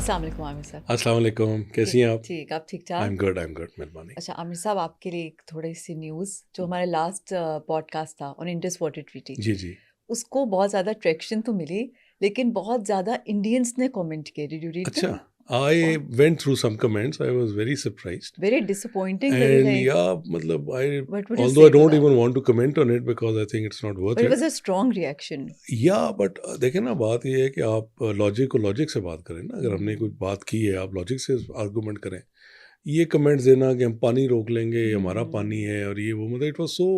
अस्सलाम वालेकुम आमिर साहब। अस्सलाम वालेकुम, कैसी हैं आप? ठीक, आप ठीक आई ठाक? एम गुड, मेहरबानी। अच्छा आमिर साहब, आपके लिए एक थोड़ी सी न्यूज़, जो हमारे लास्ट पॉडकास्ट था ऑन इंडस वाटर ट्रीटी, जी, जी। उसको बहुत ज़्यादा ट्रैक्शन तो मिली, लेकिन बहुत ज़्यादा इंडियंस ने कमेंट किए। डिड यू रीड अच्छा, them? I went through some comments, I was very surprised very disappointing, very and like, मतलब I what would you although say I too don't that? Even want to comment on it because I think it's not worth but it it. Was a strong reaction. But देखिए ना, बात ये है कि आप logic को logic से बात करें ना। अगर हमने कुछ बात की है, आप लॉजिक से आर्गुमेंट करें। ये कमेंट्स देना कि हम पानी रोक लेंगे, ये हमारा पानी है और ये वो, मतलब it was so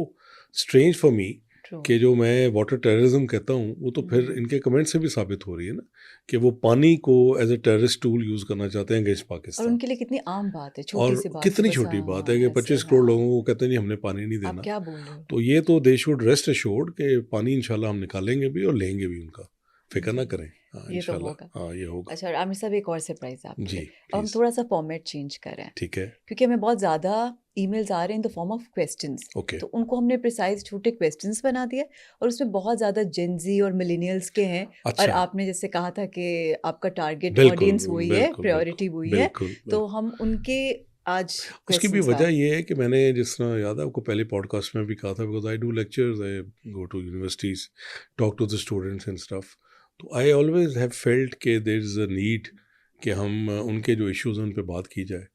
strange for me true. कि जो मैं वाटर टेररिज्म कहता हूँ, वो तो फिर इनके कमेंट से भी साबित हो रही है ना कि वो पानी को as a terrorist tool use करना चाहते हैं अगेंस्ट और पाकिस्तान। उनके लिए कितनी आम बात है, छोटी और सी बात है, कितनी बस छोटी बात है हाँ कि ऐसे 25 करोड़ हाँ। लोगों को कहते हैं नहीं, हमने पानी नहीं आप देना। क्या बोल रहे हो? तो ये तो दे शुड रेस्ट एश्योर्ड कि पानी इंशाल्लाह हम निकालेंगे भी और लेंगे भी उनका, फिक्र ना करें। हाँ, ये तो इंशाल्लाह, होगा। हाँ, ये होगा। अच्छा, और आमिर साहब, एक और सरप्राइज है आपके जी, लिए। अब हम प्लीज़। थोड़ा सा फॉर्मेट चेंज कर रहे हैं, ठीक है, क्योंकि हमें बहुत ज़्यादा ईमेल्स आ रहे हैं in the form of questions. Okay. तो उनको हमने प्रिसाइज छोटे क्वेश्चंस बना दिए, और उसमें बहुत ज़्यादा जेनजी और मिलेनियल्स के हैं। और अच्छा, आपने जैसे कहा था कि आपका टारगेट बिल्कुल, ऑडियंस वही है, बिल्कुल, बिल्कुल, प्रायोरिटी वही है। बिल्कुल, तो बिल्कुल। हम उनके आज उसकी भी क्वेश्चंस का वजह ये है कि मैंने जिस तरह याद है आपको पहले पॉडकास्ट में भी कहा था, because I do lectures, I go to universities, talk to the students and stuff. तो आई ऑलवेज़ हैव फेल्ट कि देयर इज़ अ नीड कि हम उनके जो इश्यूज़ हैं उन पे बात की जाए,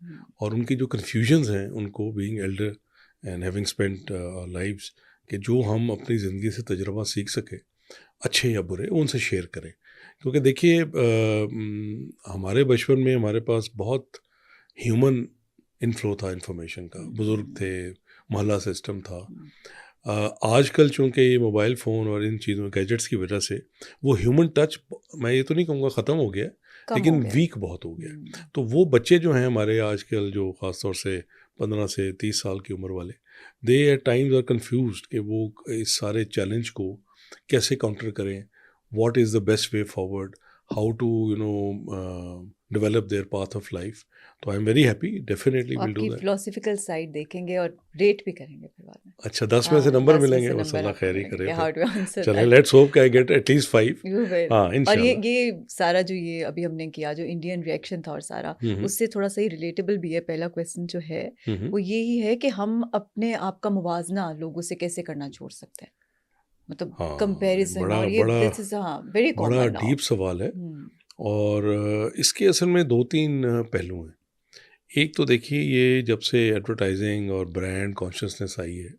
और उनकी जो कन्फ्यूजन्स हैं उनको, being Elder and having spent lives, कि जो हम अपनी ज़िंदगी से तजुर्बा सीख सकें, अच्छे या बुरे, वो उनसे शेयर करें। क्योंकि देखिए हमारे बचपन में हमारे पास बहुत ह्यूमन इनफ्लो था इन्फॉर्मेशन का, बुज़ुर्ग थे, मोहल्ला सिस्टम था। आजकल चूँकि ये मोबाइल फ़ोन और इन चीज़ों गैजेट्स की वजह से वो ह्यूमन टच, मैं ये तो नहीं कहूँगा ख़त्म हो गया, कम हो लेकिन गया। वीक बहुत हो गया है। तो वो बच्चे जो हैं हमारे आजकल, जो ख़ास तौर से 15 से 30 साल की उम्र वाले, they at times are confused कि वो इस सारे चैलेंज को कैसे काउंटर करें, what is the best way forward, how to develop their path of life. तो I am very happy, definitely वो विल डू आपकी दैट। फिलोसफिकल साइड देखेंगे और रेट भी करेंगे फिर बाद में। अच्छा, 10 में से हाँ, नंबर 10 में मिलेंगे, से बस नंबर अल्लाह आपको खैर ही मिलेंगे करे कि फिर। हाउ टू आंसर चलें, दैट। लेट्स होप कि I get at least 5। You will. हाँ, और ये इंशाल्लाह। ये सारा जो ये अभी हमने किया, जो इंडियन रिएक्शन था और सारा, हुँ, हुँ। उससे थोड़ा सा ही रिलेटेबल भी है। पहला क्वेश्चन जो है हुँ, हुँ। वो यही है कि हम अपने आप का मुवाजना लोगों से कैसे करना छोड़ सकते हैं, मतलब हाँ, ये कंपैरिजन। बड़ा और ये बड़ा दिस इज हाँ वेरी बड़ा कॉमन नाउ। डीप सवाल है, और इसके असल में 2-3 पहलू हैं। एक तो देखिए, ये जब से एडवर्टाइजिंग और ब्रांड कॉन्शियसनेस आई है,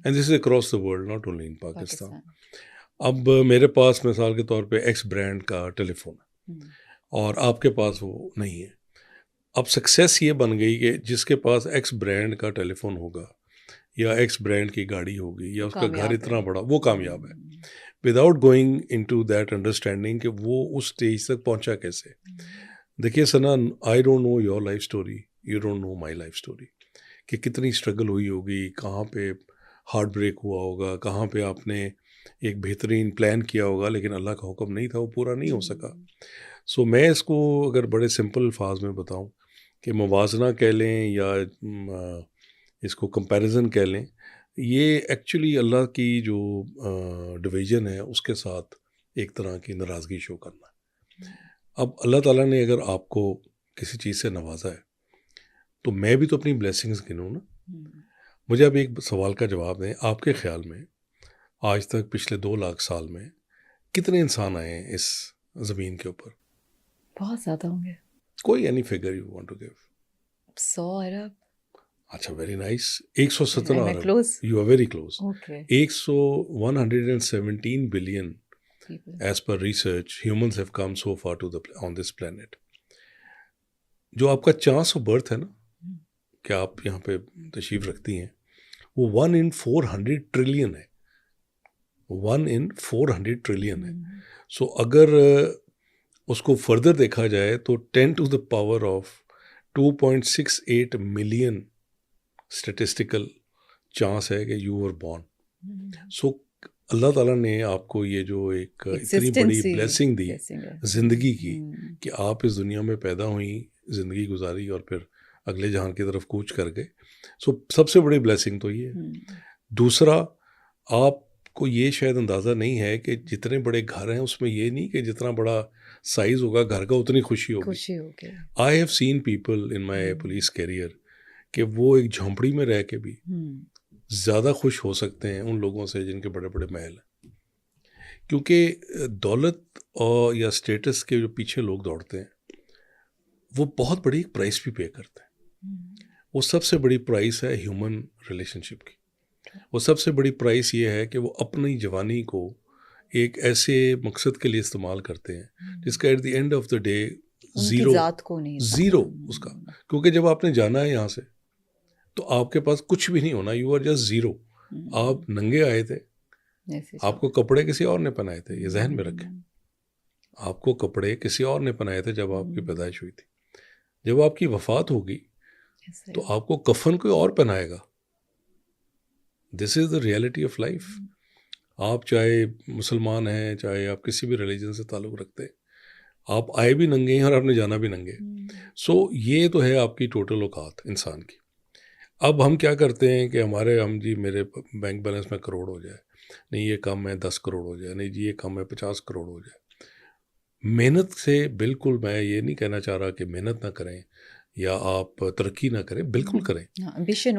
and this is across the world, not only in Pakistan. Pakistan. अब मेरे पास मिसाल के तौर पे एक्स ब्रांड का टेलीफ़ोन है और आपके पास वो नहीं है। अब सक्सेस ये बन गई कि जिसके पास एक्स ब्रांड का टेलीफ़ोन होगा या एक्स ब्रांड की गाड़ी होगी या वो उसका घर कामयाब है। इतना बड़ा, वो कामयाब है। Without going into that understanding कि वो उस स्टेज तक पहुंचा कैसे। देखिए Sana, I don't know your life story, you don't know my life story, कि कितनी स्ट्रगल हुई होगी, कहाँ पे हार्ट ब्रेक हुआ होगा, कहाँ पे आपने एक बेहतरीन प्लान किया होगा लेकिन अल्लाह का हुक्म नहीं था, वो पूरा नहीं हो सका। सो मैं इसको अगर बड़े सिंपल अल्फाज में बताऊं कि मुवाजना कह लें या इसको कंपैरिजन कह लें, ये एक्चुअली अल्लाह की जो डिवीजन है उसके साथ एक तरह की नाराज़गी शो करना है। अब अल्लाह ताला ने अगर आपको किसी चीज़ से नवाजा है, तो मैं भी तो अपनी ब्लेसिंग्स गिनूँ ना। मुझे अब एक सवाल का जवाब दें, आपके ख्याल में आज तक पिछले 2 लाख साल में कितने इंसान आए हैं इस ज़मीन के ऊपर? बहुत ज्यादा होंगे। कोई any figure you want to give? 100 अरब। अच्छा, वेरी नाइस। 117 एम आई अरब। Close? You are very close. Okay. 100 117 billion people. as per research humans have come so far to the on this planet. जो आपका chance of birth है ना, कि आप यहाँ पे तशरीफ रखती हैं, वो 1 in 400 ट्रिलियन है। 1 in 400 ट्रिलियन है। सो अगर उसको फर्दर देखा जाए तो 10 to the power of 2.68 million statistical chance है कि यू वर बॉर्न। सो अल्लाह ताला ने आपको ये जो एक इतनी बड़ी एक्सिस्टेंस ही ब्लेसिंग दी blessing है। ज़िंदगी की, कि आप इस दुनिया में पैदा हुई, ज़िंदगी गुजारी और फिर अगले जहान की तरफ कूच कर गए। सो सबसे बड़ी ब्लेसिंग तो ये है। दूसरा, आपको ये शायद अंदाज़ा नहीं है कि जितने बड़े घर हैं उसमें ये नहीं कि जितना बड़ा साइज होगा घर का उतनी खुशी होगी। खुशी होगी। I have seen people in my police career कि वो एक झोंपड़ी में रह के भी ज़्यादा खुश हो सकते हैं उन लोगों से जिनके बड़े बड़े महल हैं, क्योंकि दौलत और या स्टेटस के जो पीछे लोग दौड़ते हैं वो बहुत बड़ी प्राइस भी पे करते हैं। वो सबसे बड़ी प्राइस है ह्यूमन रिलेशनशिप की। वो सबसे बड़ी प्राइस ये है कि वो अपनी जवानी को एक ऐसे मकसद के लिए इस्तेमाल करते हैं जिसका eight the end of the day उनकी जात को नहीं ज़ीरो उसका, क्योंकि जब आपने जाना है यहाँ से तो आपके पास कुछ भी नहीं होना, यू आर जस्ट ज़ीरो। आप नंगे आए थे, आपको कपड़े किसी और ने पहनाए थे, ये जहन में रखें। आपको कपड़े किसी और ने पहनाए थे जब आपकी पैदाइश हुई थी। जब आपकी वफात होगी तो आपको कफन कोई और पहनाएगा। This is the reality of life. आप चाहे मुसलमान हैं, चाहे आप किसी भी रिलीजन से ताल्लुक़ रखते हैं, आप आए भी नंगे हैं और आपने जाना भी नंगे। सो ये तो है आपकी टोटल औकात इंसान की। अब हम क्या करते हैं कि हम जी मेरे बैंक बैलेंस में करोड़ हो जाए, नहीं ये कम है 10 करोड़ हो जाए, नहीं जी ये कम है 50 करोड़ हो जाए। मेहनत से बिल्कुल मैं ये नहीं कहना चाह रहा कि मेहनत ना करें या आप तरक्की ना करें, बिल्कुल करें,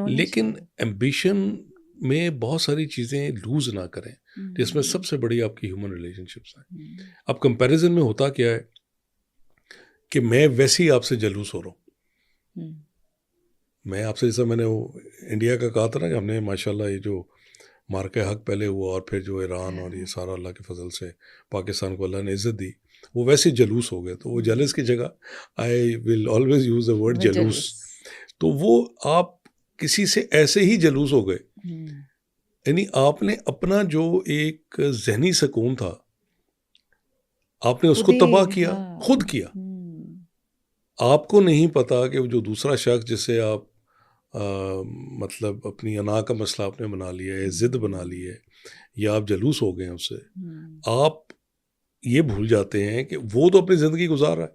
लेकिन एम्बिशन में बहुत सारी चीज़ें लूज़ ना करें, जिसमें सबसे बड़ी आपकी ह्यूमन रिलेशनशिप्स हैं। अब कंपैरिजन में होता क्या है कि मैं वैसे ही आपसे जलूस हो रहा हूँ। मैं आपसे, जैसा मैंने वो इंडिया का कहा था ना कि हमने माशाल्लाह ये जो मार्के हक पहले हुआ और फिर जो ईरान और ये सारा अल्लाह के फजल से पाकिस्तान को अल्लाह ने इज़्ज़त दी, वो वैसे जलूस हो गए। तो वो जलस की जगह I will always use the word जलूस। तो वो आप किसी से ऐसे ही जलूस हो गए, यानी आपने अपना जो एक जहनी सुकून था आपने उसको तबाह किया, खुद किया। आपको नहीं पता कि वो जो दूसरा शख्स जिसे आप मतलब अपनी अना का मसला आपने बना लिया है, ज़िद बना ली है, या आप जलूस हो गए हैं उससे, आप ये भूल जाते हैं कि वो तो अपनी ज़िंदगी गुजार रहा है,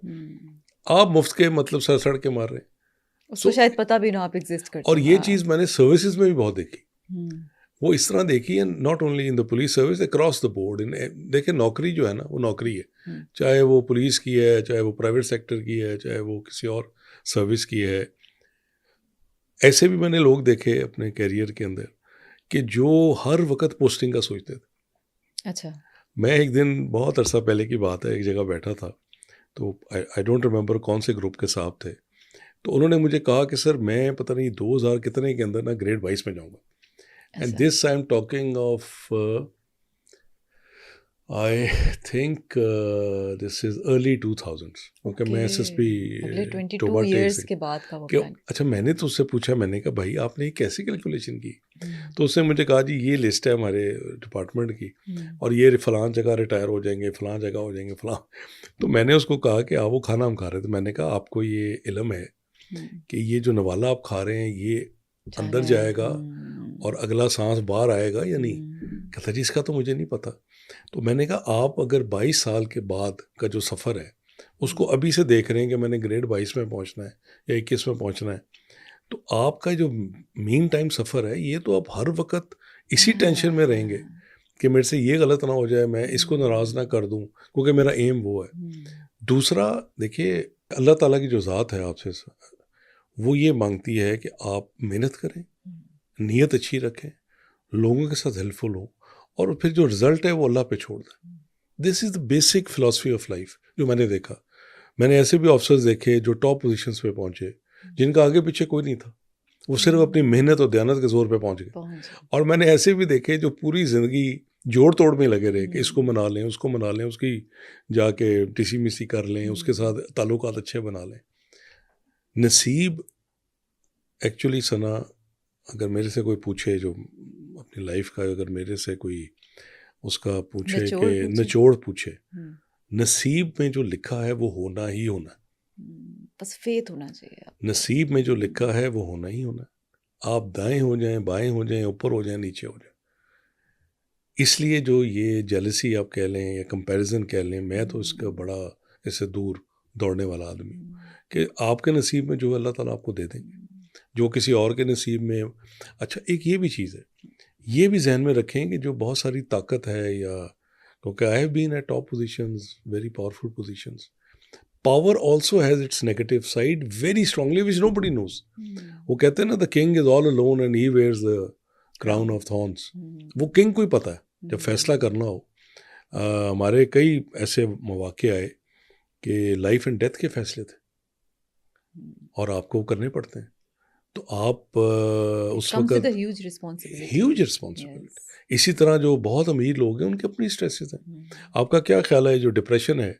आप मुफ्त के मतलब सर सड़ के मार रहे हैं, उसको शायद पता भी ना आप एग्जिस्ट करते हैं। और ये चीज़ मैंने सर्विसेज में भी बहुत देखी। वो इस तरह देखी है, not only in the police service, across the board. देखिए नौकरी जो है ना वो नौकरी है, चाहे वो पुलिस की है, चाहे वो प्राइवेट सेक्टर की है, चाहे वो किसी और सर्विस की है। ऐसे भी मैंने लोग देखे अपने कैरियर के अंदर कि जो हर वक्त पोस्टिंग का सोचते थे। अच्छा। मैं एक दिन, बहुत अरसा पहले की बात है, एक जगह बैठा था, तो आई डोंट रिमेंबर कौन से ग्रुप के साहब थे, तो उन्होंने मुझे कहा कि सर मैं पता नहीं 2000 कितने के अंदर ना ग्रेड 22 में जाऊँगा। And this I'm talking of, I think this is early 2000s. Okay, मैं SSP अगले 22 years के बाद का वो प्लान। अच्छा, मैंने तो उससे पूछा, मैंने कहा भाई आपने ये कैसे कैलकुलेशन की? तो उसने मुझे कहा जी ये लिस्ट है हमारे डिपार्टमेंट की, और ये फलां जगह रिटायर हो जाएंगे, फलां जगह हो जाएंगे, फलां। तो मैंने उसको कहा कि वो खाना हम खा रहे थे, मैंने कहा आपको ये इल्म है कि ये जो नवाला आप खा रहे हैं ये अंदर जाएगा और अगला सांस बाहर आएगा या नहीं? कहता जी इसका तो मुझे नहीं पता। तो मैंने कहा आप अगर 22 साल के बाद का जो सफ़र है उसको अभी से देख रहे हैं कि मैंने ग्रेड 22 में पहुंचना है या 21 में पहुंचना है, तो आपका जो मीन टाइम सफ़र है ये तो आप हर वक्त इसी टेंशन में रहेंगे कि मेरे से ये गलत ना हो जाए, मैं इसको नाराज़ ना कर दूं, क्योंकि मेरा एम वो है। दूसरा देखिए, अल्लाह ताला की जो ज़ात है आपसे वो ये मांगती है कि आप मेहनत करें, नीयत अच्छी रखें, लोगों के साथ हेल्पफुल हो, और फिर जो रिज़ल्ट है वो अल्लाह पे छोड़ दें। This is the basic philosophy of life जो मैंने देखा। मैंने ऐसे भी ऑफिसर्स देखे जो टॉप पोजीशंस पे पहुंचे, जिनका आगे पीछे कोई नहीं था, वो सिर्फ अपनी मेहनत और दयानत के ज़ोर पे पहुंच गए। और मैंने ऐसे भी देखे जो पूरी ज़िंदगी जोड़ तोड़ में लगे रहे कि इसको मना लें, उसको मना लें, उसकी जाके टिसी मिसी कर लें, उसके साथ ताल्लुकात अच्छे बना लें। नसीब एक्चुअली सना, अगर मेरे से कोई पूछे जो अपनी लाइफ का, अगर मेरे से कोई उसका पूछे कि निचोड़ पूछे, नसीब में जो लिखा है वो होना ही होना, बस फेथ होना चाहिए। नसीब में जो लिखा है वो होना ही होना। आप दाएं हो जाएं, बाएं हो जाएं, ऊपर हो जाएं, नीचे हो जाएं। इसलिए जो ये जेलसी आप कह लें या कंपैरिजन कह लें, मैं तो इसका बड़ा इससे दूर दौड़ने वाला आदमी हूँ कि आपके नसीब में जो अल्लाह ताला आपको दे देंगे, जो किसी और के नसीब में। अच्छा, एक ये भी चीज़ है, ये भी जहन में रखें कि जो बहुत सारी ताकत है या क्योंकि I have been at top positions, very powerful positions. Power also has its negative side very strongly, which nobody knows. वो कहते हैं ना, the king is all alone and he wears the crown of thorns. वो king को ही पता है जब फैसला करना हो. हमारे कई ऐसे मौके आए कि लाइफ एंड डेथ के फैसले थे और आपको करने पड़ते हैं. तो आप उस वक्त ह्यूज रिस्पॉन्सिबिलिटी. Huge responsibility. इसी तरह जो बहुत अमीर लोग हैं उनके अपनी स्ट्रेसेस हैं. आपका क्या ख्याल है, जो डिप्रेशन है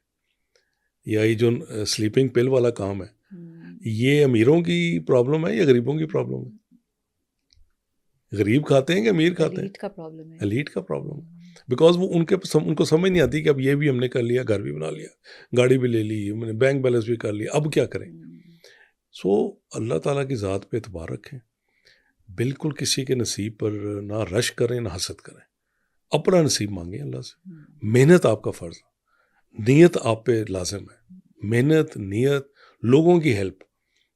या ये जो स्लीपिंग पिल वाला काम है, ये अमीरों की प्रॉब्लम है या गरीबों की प्रॉब्लम है? गरीब खाते हैं कि अमीर खाते हैं? एलीट का प्रॉब्लम है. एलीट का प्रॉब्लम है. बिकॉज वो उनको समझ नहीं आती कि अब ये भी हमने कर लिया, घर भी बना लिया, गाड़ी भी ले ली, मैंने बैंक बैलेंस भी कर लिया, अब क्या करें? सो अल्लाह ताला की ज़ात पे एतबार रखें. बिल्कुल किसी के नसीब पर ना रश करें ना हसद करें. अपना नसीब मांगें अल्लाह से. मेहनत आपका फ़र्ज़ है, नीयत आप पे लाजिम है. मेहनत, नीयत, लोगों की हेल्प,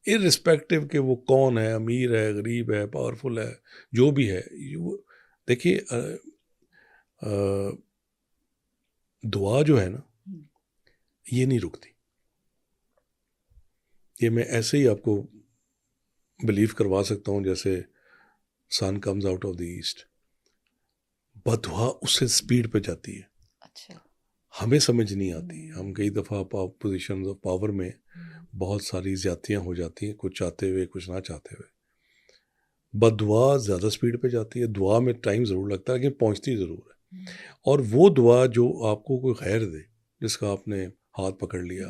इर्रिस्पेक्टिव कि वो कौन है, अमीर है, गरीब है, पावरफुल है, जो भी है. देखिए दुआ जो है ना, ये नहीं रुकती. ये मैं ऐसे ही आपको बिलीव करवा सकता हूँ जैसे sun comes out of the east. बदुआ उससे स्पीड पे जाती है. अच्छा. हमें समझ नहीं आती. हम कई दफ़ा पोजीशन ऑफ पावर में बहुत सारी ज़्यादतियाँ हो जाती हैं, कुछ चाहते हुए कुछ ना चाहते हुए. बदुआ ज़्यादा स्पीड पे जाती है. दुआ में टाइम ज़रूर लगता है लेकिन पहुँचती ज़रूर है. और वो दुआ जो आपको कोई खैर दे, जिसका आपने हाथ पकड़ लिया,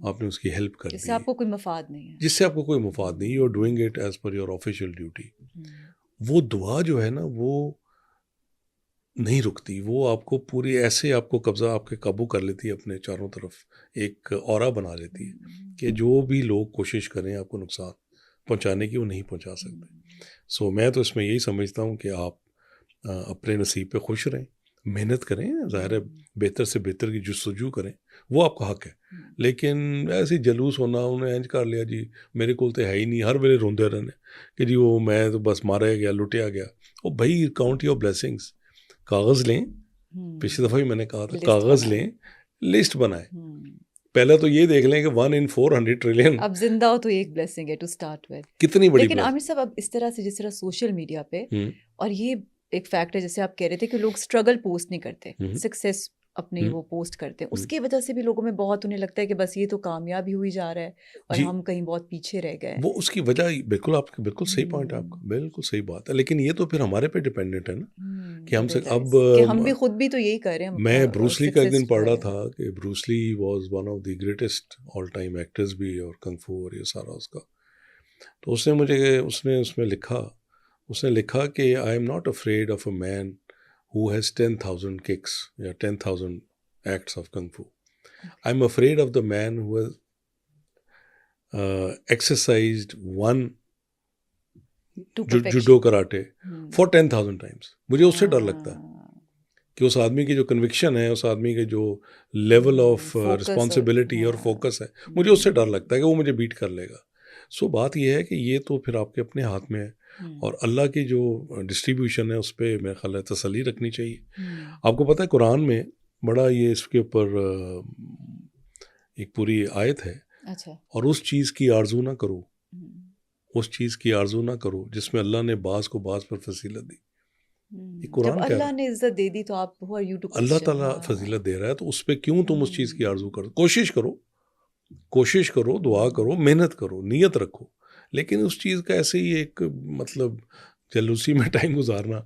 आपने उसकी हेल्प कर दी, जिससे आपको कोई मफाद नहीं है, जिससे आपको कोई मफाद नहीं, you are doing it as per your official duty. वो दुआ जो है ना, वो नहीं रुकती. वो आपको पूरी ऐसे आपको कब्जा, आपके काबू कर लेती है, अपने चारों तरफ एक ऑरा बना लेती है कि जो भी लोग कोशिश करें आपको नुकसान पहुंचाने की, वो नहीं पहुंचा सकते. सो मैं तो इसमें यही समझता हूं कि आप अपने नसीब पे खुश रहें, मेहनत करें, ज़ाहिर है बेहतर से बेहतर की जुस्तजू करें, वो आपका हक है. लेकिन ऐसे जलूस होना, उन्हें इंज कर लिया जी मेरे को तो है ही नहीं, हर वेले रोंदे रहने कि जी वो मैं तो बस मारा गया, लुटिया गया. ओ भाई, काउंट योर ब्लेसिंग्स. कागज़ लें, पिछली दफ़ा भी मैंने कहा था, कागज़ लें, लिस्ट बनाएं. पहले तो ये देख लें कि 1 in 400 ट्रिलियन अब जिंदा हो तो एक ब्लेसिंग है टू स्टार्ट विद. कितनी बड़ी. लेकिन आमिर साहब, अब इस तरह से जिस तरह सोशल मीडिया पे, और ये एक फैक्ट है जैसे आप कह रहे थे कि लोग स्ट्रगल पोस्ट नहीं करते, सक्सेस अपनी वो पोस्ट करते हैं, उसकी वजह से भी लोगों में बहुत उन्हें लगता है कि बस ये तो कामयाब ही हुई जा रहा है और हम कहीं बहुत पीछे रह गए. वो उसकी वजह बिल्कुल, आपका बिल्कुल सही पॉइंट है, आपका बिल्कुल सही बात है. लेकिन ये तो फिर हमारे पे डिपेंडेंट है ना कि हमसे अब कि हम भी खुद भी तो यही कर रहे हैं. मैं ब्रूस ली का एक दिन पढ़ रहा था कि Bruce Lee was one of the greatest all time actors भी, और कंग फू और ये सारा उसका. तो उसने उसमें लिखा कि I am not afraid of a man who has 10,000 kicks या 10,000 acts of kung fu. I'm afraid of the man who has exercised one judo karate for 10,000 times. मुझे उससे डर लगता है कि उस आदमी की जो कन्विक्शन है, उस आदमी के जो लेवल ऑफ रिस्पॉन्सिबिलिटी और फोकस है, मुझे उससे डर लगता है कि वो मुझे बीट कर लेगा. सो बात यह है कि ये तो फिर आपके अपने हाथ में है, और अल्लाह की जो डिस्ट्रीब्यूशन है उस पर मेरा ख्याल है तसल्ली रखनी चाहिए. आपको पता है कुरान में बड़ा ये इसके ऊपर एक पूरी आयत है. अच्छा. और उस चीज़ की आरजू ना करो, उस चीज़ की आरजू ना करो जिसमें अल्लाह ने बाज़ को बाज़ पर फजीलत दी. ये कुरान जब अल्लाह ने इज्जत दे दी तो आप who are you to question? अल्लाह ताला फजीलत दे रहा है, तो उस पर क्यों तुम उस चीज़ की आरजू करो? कोशिश करो, दुआ करो, मेहनत करो, नीयत रखो. लेकिन उस चीज़ का ऐसे ही एक मतलब जलूसी में टाइम गुजारना.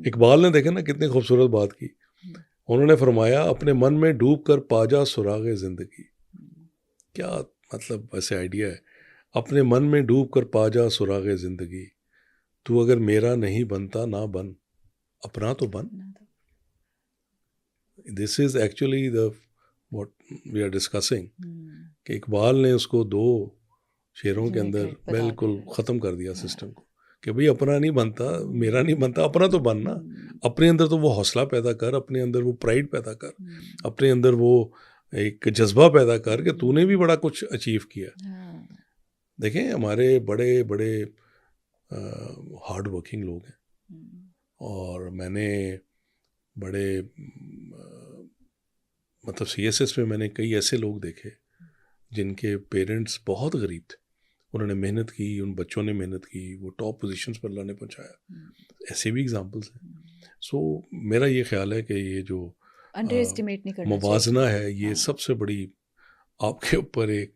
इकबाल ने देखा ना कितनी खूबसूरत बात की. उन्होंने फरमाया, अपने मन में डूब कर पाजा सुरागे ज़िंदगी. क्या मतलब ऐसे आइडिया है, अपने मन में डूब कर पाजा सुरागे ज़िंदगी, तू अगर मेरा नहीं बनता ना बन, अपना तो बन. This is actually the what we are discussing. कि इकबाल ने उसको 2 शेरों के अंदर बिल्कुल ख़त्म कर दिया सिस्टम को कि भाई अपना नहीं बनता, मेरा नहीं बनता, अपना तो बनना. अपने अंदर तो वो हौसला पैदा कर, अपने अंदर वो प्राइड पैदा कर, अपने अंदर वो एक जज्बा पैदा कर कि तूने भी बड़ा कुछ अचीव किया. देखें हमारे बड़े बड़े हार्ड वर्किंग लोग हैं, और मैंने बड़े मतलब CSS में मैंने कई ऐसे लोग देखे जिनके पेरेंट्स बहुत गरीब थे, उन्होंने मेहनत की, उन बच्चों ने मेहनत की, वो टॉप पोजीशंस पर अल्लाह ने पहुंचाया। ऐसे भी एग्जांपल्स हैं। सो मेरा ये ख्याल है कि ये जो अंडर एस्टिमेट नहीं करना मुवाजना है, ये सबसे बड़ी आपके ऊपर एक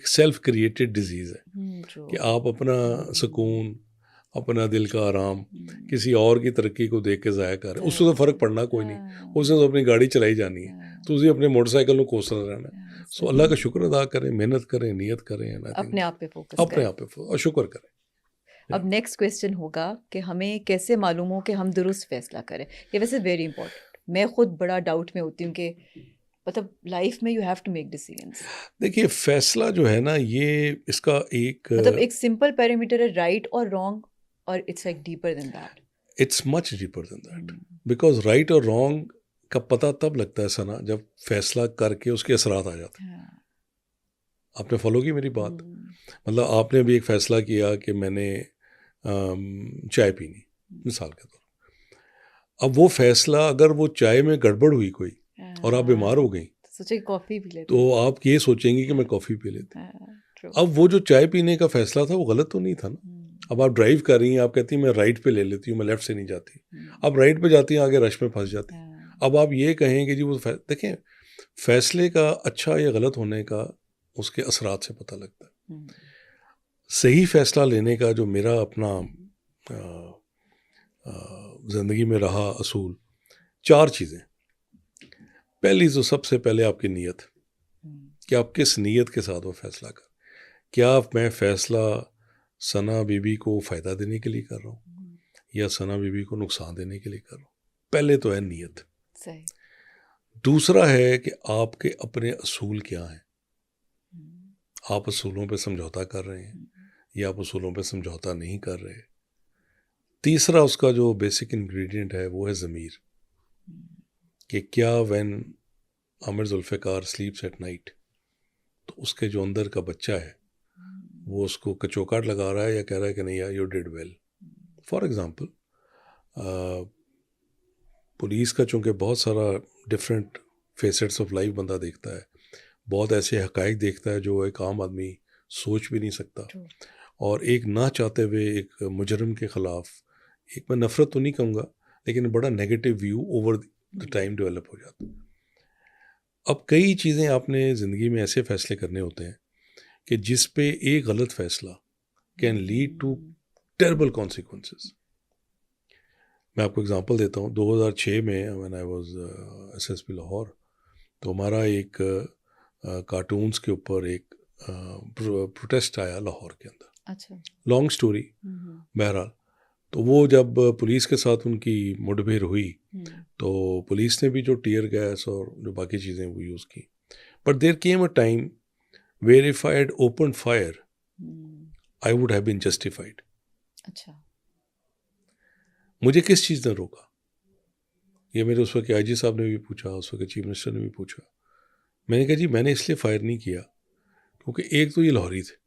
सेल्फ क्रिएटेड डिजीज़ है कि आप अपना सुकून, अपना दिल का आराम किसी और की तरक्की को देख के ज़ाया कर रहे हैं। उससे तो फ़र्क पड़ना कोई नहीं, उसने तो अपनी गाड़ी चलाई जानी है, तो उसे अपने मोटरसाइकिल को कोसना रहना है। सो अल्लाह का शुक्र अदा करें, मेहनत करें, नियत करें, अपने आप पे फोकस अपने आप पे और शुक्र करें। अब नेक्स्ट क्वेश्चन होगा कि हमें कैसे मालूम हो कि हम दुरुस्त फैसला करें। ये वैसे वेरी इंपॉर्टेंट, मैं खुद बड़ा डाउट में होती हूँ कि मतलब लाइफ में you have to make decisions. देखिए फैसला जो है ना, ये इसका एक मतलब एक सिंपल पैरामीटर है राइट और रॉन्ग, और it's like deeper than that. It's much deeper than that, because right और रॉन्ग का पता तब लगता है सना जब फैसला करके उसके असरात आ जाते हैं। आपने फॉलो की मेरी बात? मतलब आपने भी एक फैसला किया कि मैंने चाय पीनी, मिसाल के तौर, अब वो फैसला अगर वो चाय में गड़बड़ हुई कोई और आप बीमार हो गई, सोचे कॉफी पी लेते, तो आप ये सोचेंगे कि मैं कॉफ़ी पी लेती। अब वो जो चाय पीने का फैसला था वो गलत तो नहीं था ना। अब आप ड्राइव कर रही हैं, आप कहती हैं मैं राइट पे ले लेती हूँ, मैं लेफ्ट से नहीं जाती। अब राइट पे जाती हैं, आगे रश में फंस जाती। अब आप ये कहें कि जी वो देखें, फैसले का अच्छा या गलत होने का उसके असरात से पता लगता है। सही फैसला लेने का जो मेरा अपना ज़िंदगी में रहा असूल, 4 चीज़ें। पहली तो सबसे पहले आपकी नीयत, कि आप किस नीयत के साथ वो फैसला कर। क्या मैं फैसला सना बीबी को फ़ायदा देने के लिए कर रहा हूँ या सना बीबी को नुकसान देने के लिए कर रहा हूँ? पहले तो है नीयत। सही। दूसरा है कि आपके अपने असूल क्या हैं। आप असूलों पे समझौता कर रहे हैं या आप असूलों पे समझौता नहीं कर रहे। तीसरा उसका जो बेसिक इंग्रेडिएंट है वो है ज़मीर, कि क्या when Aamir Zulfiqar sleeps at night, तो उसके जो अंदर का बच्चा है वो उसको कचौकाट लगा रहा है या कह रहा है कि नहीं यार you did well. For example, police का चूँकि बहुत सारा डिफरेंट फेसेट्स ऑफ लाइफ बंदा देखता है, बहुत ऐसे हक़ाइक़ देखता है जो एक आम आदमी सोच भी नहीं सकता, और एक ना चाहते हुए एक मुजरिम के ख़िलाफ़ एक, मैं नफ़रत तो नहीं कहूँगा, लेकिन बड़ा negative view over the time develop हो जाता है। अब कई चीज़ें आपने ज़िंदगी में ऐसे फ़ैसले करने होते हैं कि जिस पे एक गलत फ़ैसला can lead to terrible consequences. मैं आपको एग्जांपल देता हूँ। 2006 में when I was SSP Lahore, तो हमारा एक कार्टून्स के ऊपर एक प्रोटेस्ट आया लाहौर के अंदर। अच्छा। लॉन्ग स्टोरी, बहरहाल तो वो जब पुलिस के साथ उनकी मुठभेड़ हुई, तो पुलिस ने भी जो टीयर गैस और जो बाकी चीज़ें वो यूज़ की, but there came a time where if I had opened fire I would have been justified. अच्छा। मुझे किस चीज़ ने रोका? ये मेरे उस वक्त IG साहब ने भी पूछा, उस वक्त चीफ मिनिस्टर ने भी पूछा। मैंने कहा जी मैंने इसलिए फायर नहीं किया क्योंकि एक तो ये लाहौरी थे,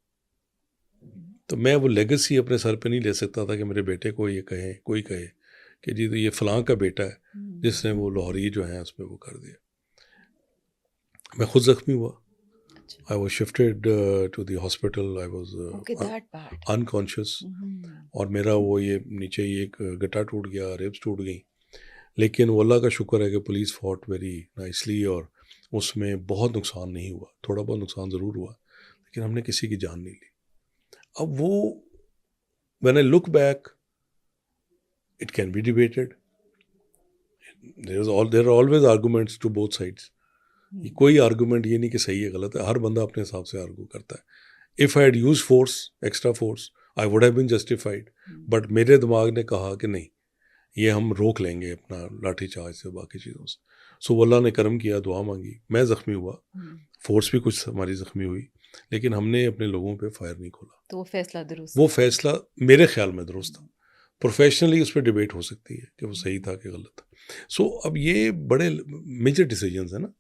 तो मैं वो लेगेसी अपने सर पे नहीं ले सकता था कि मेरे बेटे को ये कहें, कोई कहे कि जी तो ये फलां का बेटा है जिसने वो लाहौरी जो है उस पर वो कर दिया। मैं खुद ज़ख्मी हुआ। I was shifted to the hospital. I was unconscious, और मेरा वो ये नीचे ये एक गट्टा टूट गया, रिब्स टूट गई, लेकिन वो अल्लाह का शुक्र है कि पुलिस फॉट वेरी नाइसली और उसमें बहुत नुकसान नहीं हुआ। थोड़ा बहुत नुकसान ज़रूर हुआ, लेकिन हमने किसी की जान नहीं ली। अब वो when I look back, it can be debated. There are always arguments to both sides. कोई आर्गूमेंट ये नहीं कि सही है गलत है, हर बंदा अपने हिसाब से आर्गू करता है। If I had use force, extra force, I would have been justified, but मेरे दिमाग ने कहा कि नहीं, ये हम रोक लेंगे अपना लाठी चार्ज से, बाकी चीज़ों से। सो अल्लाह ने करम किया, दुआ मांगी, मैं ज़ख्मी हुआ, फोर्स भी कुछ हमारी ज़ख्मी हुई, लेकिन हमने अपने लोगों पे फायर नहीं खोला। तो वो फैसला दुरुस्त, वो फैसला मेरे ख्याल में दुरुस्त था। प्रोफेशनली उस पर डिबेट हो सकती है कि वो सही था कि गलत था। सो अब ये बड़े मेजर डिसीजंस हैं ना।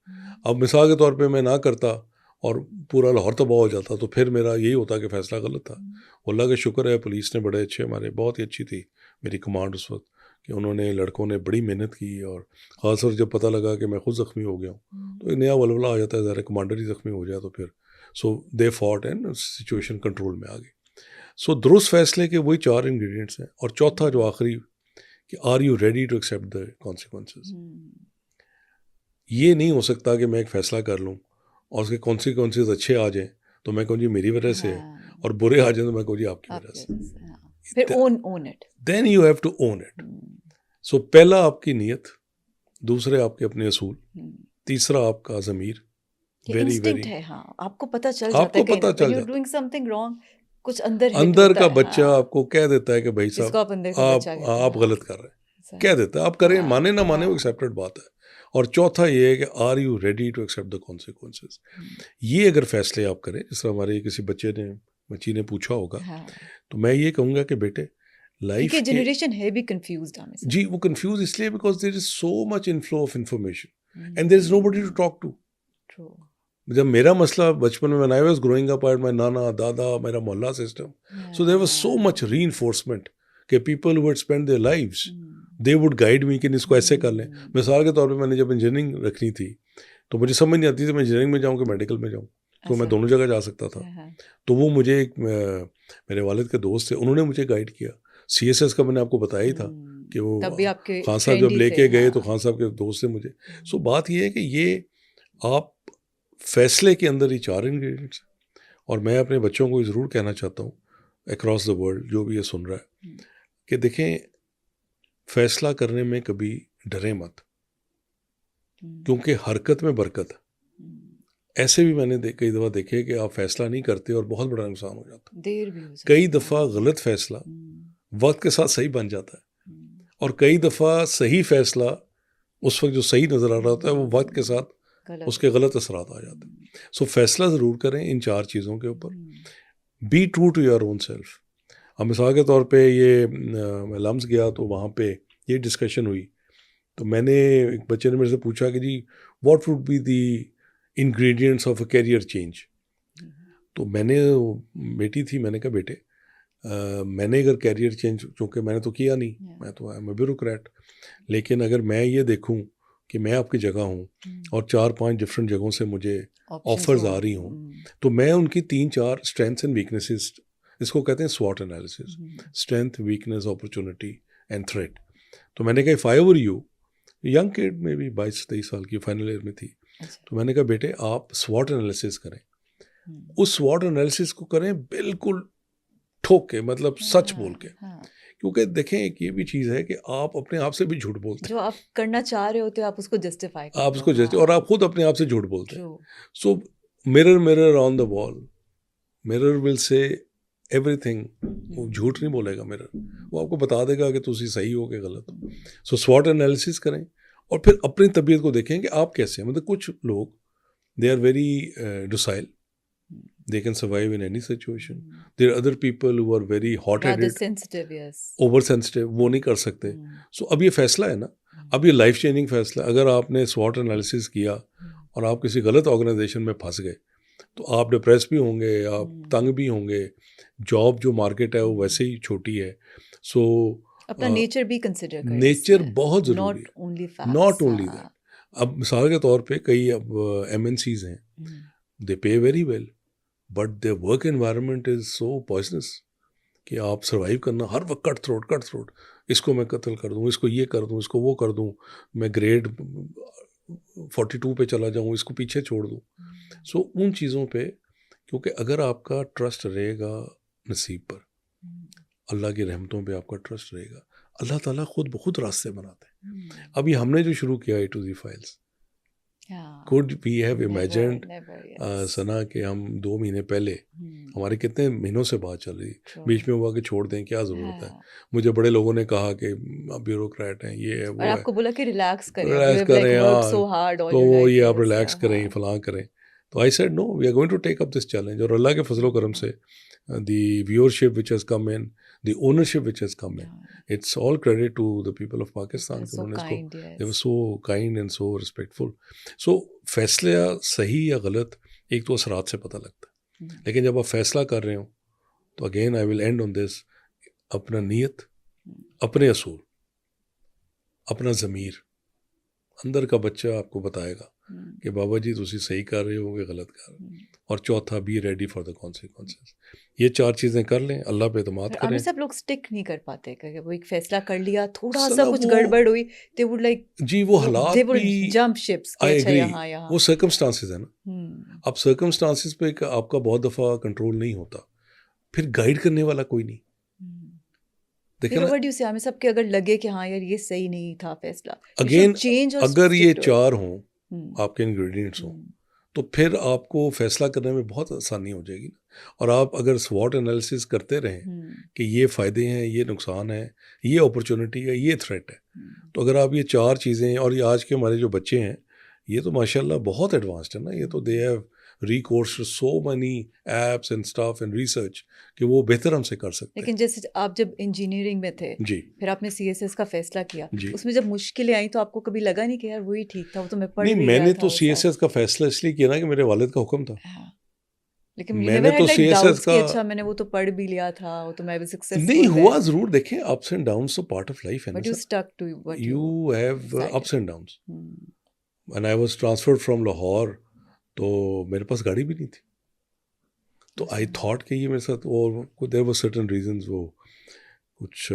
अब मिसाल के तौर पे मैं ना करता और पूरा लाहौर तबाह हो जाता, तो फिर मेरा यही होता कि फ़ैसला गलत था। अल्लाह का शुक्र है पुलिस ने बड़े अच्छे, हमारे बहुत ही अच्छी थी मेरी कमांड उस वक्त, कि उन्होंने लड़कों ने बड़ी मेहनत की, और ख़ासतौर जब पता लगा कि मैं खुद ज़ख्मी हो गया हूँ तो एक नया वलवला आ जाता है, ज़रा कमांडर ही ज़ख्मी हो जाए तो फिर so they fought and situation control में आ गई। सो दुरुस्त फैसले के वही 4 इंग्रेडिएंट्स हैं। और चौथा जो आखिरी, कि are you ready to accept the consequences. ये नहीं हो सकता कि मैं एक फ़ैसला कर लूँ और उसके कॉन्सिक्वेंसेस अच्छे आ जाएं तो मैं कहूँ जी मेरी वजह से है, और बुरे आ जाएं तो मैं कहूँ जी आपकी वजह से। फिर own it. Then you have to own it. So पहला आपकी नीयत, दूसरे आपके अपने असूल, तीसरा आपका ज़मीर। वेरी वेरी है, हाँ, आपको पता चल जाता आपको है पता चल you're doing something wrong, कुछ अंदर अंदर का बच्चा आपको कह देता है कि भाई साहब आप गलत कर रहे हैं, कह देता है। आप करें, माने ना माने, वो एक्सेप्टेड बात है। और चौथा ये है कि are you ready to accept the consequences. ये अगर फैसले आप करें, जिस तरह हमारे किसी बच्ची ने पूछा होगा, तो मैं ये कहूँगा कि बेटे लाइफ जनरेशन है भी कंफ्यूज्ड जी, वो कंफ्यूज इसलिए because there is so much inflow of information and there is nobody to talk to. जब मेरा मसला बचपन में, when I was growing up, I had my nana dada, मेरा मोहल्ला system, so there was so much reinforcement कि people who had spent their lives they would guide me कि इसको ऐसे कर लें। मिसाल के तौर पे मैंने जब इंजीनियरिंग रखनी थी तो मुझे समझ नहीं आती थी मैं इंजीनियरिंग में जाऊँ कि मेडिकल में जाऊँ, तो मैं दोनों जगह जा सकता था। तो वो मुझे मेरे वालिद के दोस्त थे, उन्होंने मुझे गाइड किया। CSS का मैंने आपको बताया ही था कि वो खान साहब जब लेके गए तो खान साहब के दोस्त थे मुझे। सो बात ये है कि ये आप फैसले के अंदर ही 4 इंग्रेडिएंट्स। और मैं अपने बच्चों को ज़रूर कहना चाहता हूँ अक्रॉस द वर्ल्ड, जो भी ये सुन रहा है, कि देखें फैसला करने में कभी डरे मत, क्योंकि हरकत में बरकत है। ऐसे भी मैंने कई दफ़ा देखे कि आप फैसला नहीं करते और बहुत बड़ा नुकसान हो जाता है। देर भी हो जाती है। कई दफ़ा गलत फैसला वक्त के साथ सही बन जाता है, और कई दफ़ा सही फैसला उस वक्त जो सही नज़र आ रहा होता है वो वक्त के साथ उसके गलत असरात आ जाते हैं। सो फैसला ज़रूर करें इन 4 चीज़ों के ऊपर। Be true to your own self. अब मिसाल के तौर पे ये मैं लम्स गया तो वहाँ पे ये डिस्कशन हुई, तो मैंने, एक बच्चे ने मेरे से पूछा कि जी what would be the ingredients of a career change. तो मैंने, बेटी थी, मैंने कहा बेटे मैंने अगर कैरियर चेंज, चूँकि मैंने तो किया नहीं, मैं तो आई एम अ ब्यूरोक्रेट, लेकिन अगर मैं ये देखूं कि मैं आपकी जगह हूं और 4-5 डिफरेंट जगहों से मुझे ऑफर्स आ रही हों, तो मैं उनकी 3-4 स्ट्रेंथ्स एंड वीकनेसेस, इसको कहते हैं स्वॉट analysis, strength, weakness, opportunity and threat. तो मैंने कहा if I were you, young kid में भी 22-23 साल की, फाइनल ईयर में थी, तो मैंने कहा बेटे आप स्वॉट एनालिसिस करें। उस स्वॉट एनालिसिस को करें बिल्कुल ठोक के, मतलब सच बोल के। क्योंकि देखें एक ये भी चीज़ है कि आप अपने आप से भी झूठ बोलते हैं। जो आप करना चाह रहे होते हो आप उसको जस्टिफाई करते हो, आप उसको जस्टिफाई, और आप खुद अपने आप से झूठ बोलते हैं। So mirror mirror on the wall, mirror will say everything. वो झूठ नहीं बोलेगा मिरर, वो आपको बता देगा कि तुम सही हो कि गलत हो। सो स्वॉट एनालिसिस करें और फिर अपनी तबीयत को देखें कि आप कैसे हैं। मतलब कुछ लोग they are very docile, they can survive in any situation. There are other people who are very hot-headed, sensitive, yes, over-sensitive, वो नहीं कर सकते। So अब ये फैसला है ना, अब ये लाइफ चेंजिंग फैसला। अगर आपने SWOT एनालिसिस किया और आप किसी गलत ऑर्गेनाइजेशन में फंस गए तो आप डिप्रेस भी होंगे, आप तंग भी होंगे, जॉब जो मार्केट है वो वैसे ही छोटी है। सो अपना नेचर भी कंसिडर करें, नेचर बहुत ज़रूरी है, नॉट ओनली दैट। अब मिसाल के तौर पे कई अब MNCs हैं, दे पे very well, but their work environment is so poisonous कि आप सर्वाइव करना हर वक्त कट थ्रोट, इसको मैं कत्ल कर दूँ, इसको ये कर दूँ, इसको वो कर दूँ, मैं ग्रेड 42 पे चला जाऊँ, इसको पीछे छोड़ दूँ। सो उन चीज़ों पे, क्योंकि अगर आपका ट्रस्ट रहेगा नसीब पर, अल्लाह की रहमतों पे आपका ट्रस्ट रहेगा, अल्लाह ताला खुद बहुत रास्ते बनाते हैं। अभी हमने जो शुरू किया A2Z files, could we have imagined सना कि हम 2 महीने पहले, हमारे कितने महीनों से बात चल रही, बीच में हुआ कि छोड़ दें, क्या ज़रूरत है। मुझे बड़े लोगों ने कहा कि आप ब्यूरोक्रेट हैं, ये है वो है, और आपको बोला कि रिलैक्स करें, तो ये आप रिलैक्स करें, फलां करें। तो I said no, we are going to take up this challenge. और अल्लाह के फजलो करम से the viewership which has come in, the ownership which has come in, it's all credit to the people of Pakistan. So kind, yes. They were so kind and so respectful. So फैसला सही या गलत एक तो असरात से पता लगता है, लेकिन जब आप फैसला कर रहे हो तो again I will and on this, अपना नीयत, अपने असूल, अपना ज़मीर, अंदर का बच्चा आपको बताएगा कि बाबा जी तुसी सही कर रहे हो कि गलत कर रहे हो। और चौथा, be ready for the consequences. ये 4 चीज़ें कर लें, अल्लाह पे एतमाद पर करें। आमिर साहब लोग स्टिक नहीं कर पाते कि वो एक फैसला कर लिया, थोड़ा सा सला कुछ वो गड़बड़ हुई, दे वुड लाइक जी वो हालात दे भी, वुड जंप शिप्स कि आई अच्छा एग्री, यहाँ वो सर्कमस्टांसेस है ना। हम्म अब सर्कमस्टांसेस पे आपका बहुत दफ़ा कंट्रोल नहीं होता, फिर गाइड करने वाला कोई नहीं। देखिए फिर ना, व्हाट डू यू से आमिर साहब कि अगर लगे कि हाँ यार ये सही नहीं था फैसला, यू शुड अगेन चेंज और अगर ये स्टिक टू इट। 4 हों, आपके इंग्रेडिएंट्स हों, तो फिर आपको फैसला करने में बहुत आसानी हो जाएगी ना। और आप अगर स्वॉट एनालिसिस करते रहें कि ये फ़ायदे हैं, ये नुकसान है, ये अपॉर्चुनिटी है, ये थ्रेट है, तो अगर आप ये 4 चीज़ें, और ये आज के हमारे जो बच्चे हैं, ये तो माशाल्लाह बहुत एडवांस्ड है ना। ये तो they have recourse to so many apps and stuff and research कि वो बेहतर हमसे कर सकते हैं। लेकिन जैसे आप जब इंजीनियरिंग में थे, जी फिर आपने सीएसएस का फैसला किया, जी। उसमें जब मुश्किलें आई तो आपको कभी लगा नहीं कि यार वही ठीक था, वो तो मैं पढ़ नहीं, भी लिया मैंने था तो वो सारा। सीएसएस का फैसला इसलिए किया ना कि मेरे वालिद का हुक्म था। हाँ, लेकिन यू मैंने नेवर हैड तो लाइक सीएसएस डाउट्स का कि अच्छा मैंने वो तो पढ़ भी लिया था, वो तो मैं भी नहीं सक्सेसफुल हुआ देयर, ज़रूर। देखें, अप्स एंड डाउन्स तो पार्ट ऑफ लाइफ है ना but you sir. Stuck to what you have decided. Ups and downs. When I was transferred from Lahore, तो मेरे पास गाड़ी भी नहीं थी, तो आई थॉट कि ये मेरे साथ, और देयर वर सर्टेन रीजंस, वो कुछ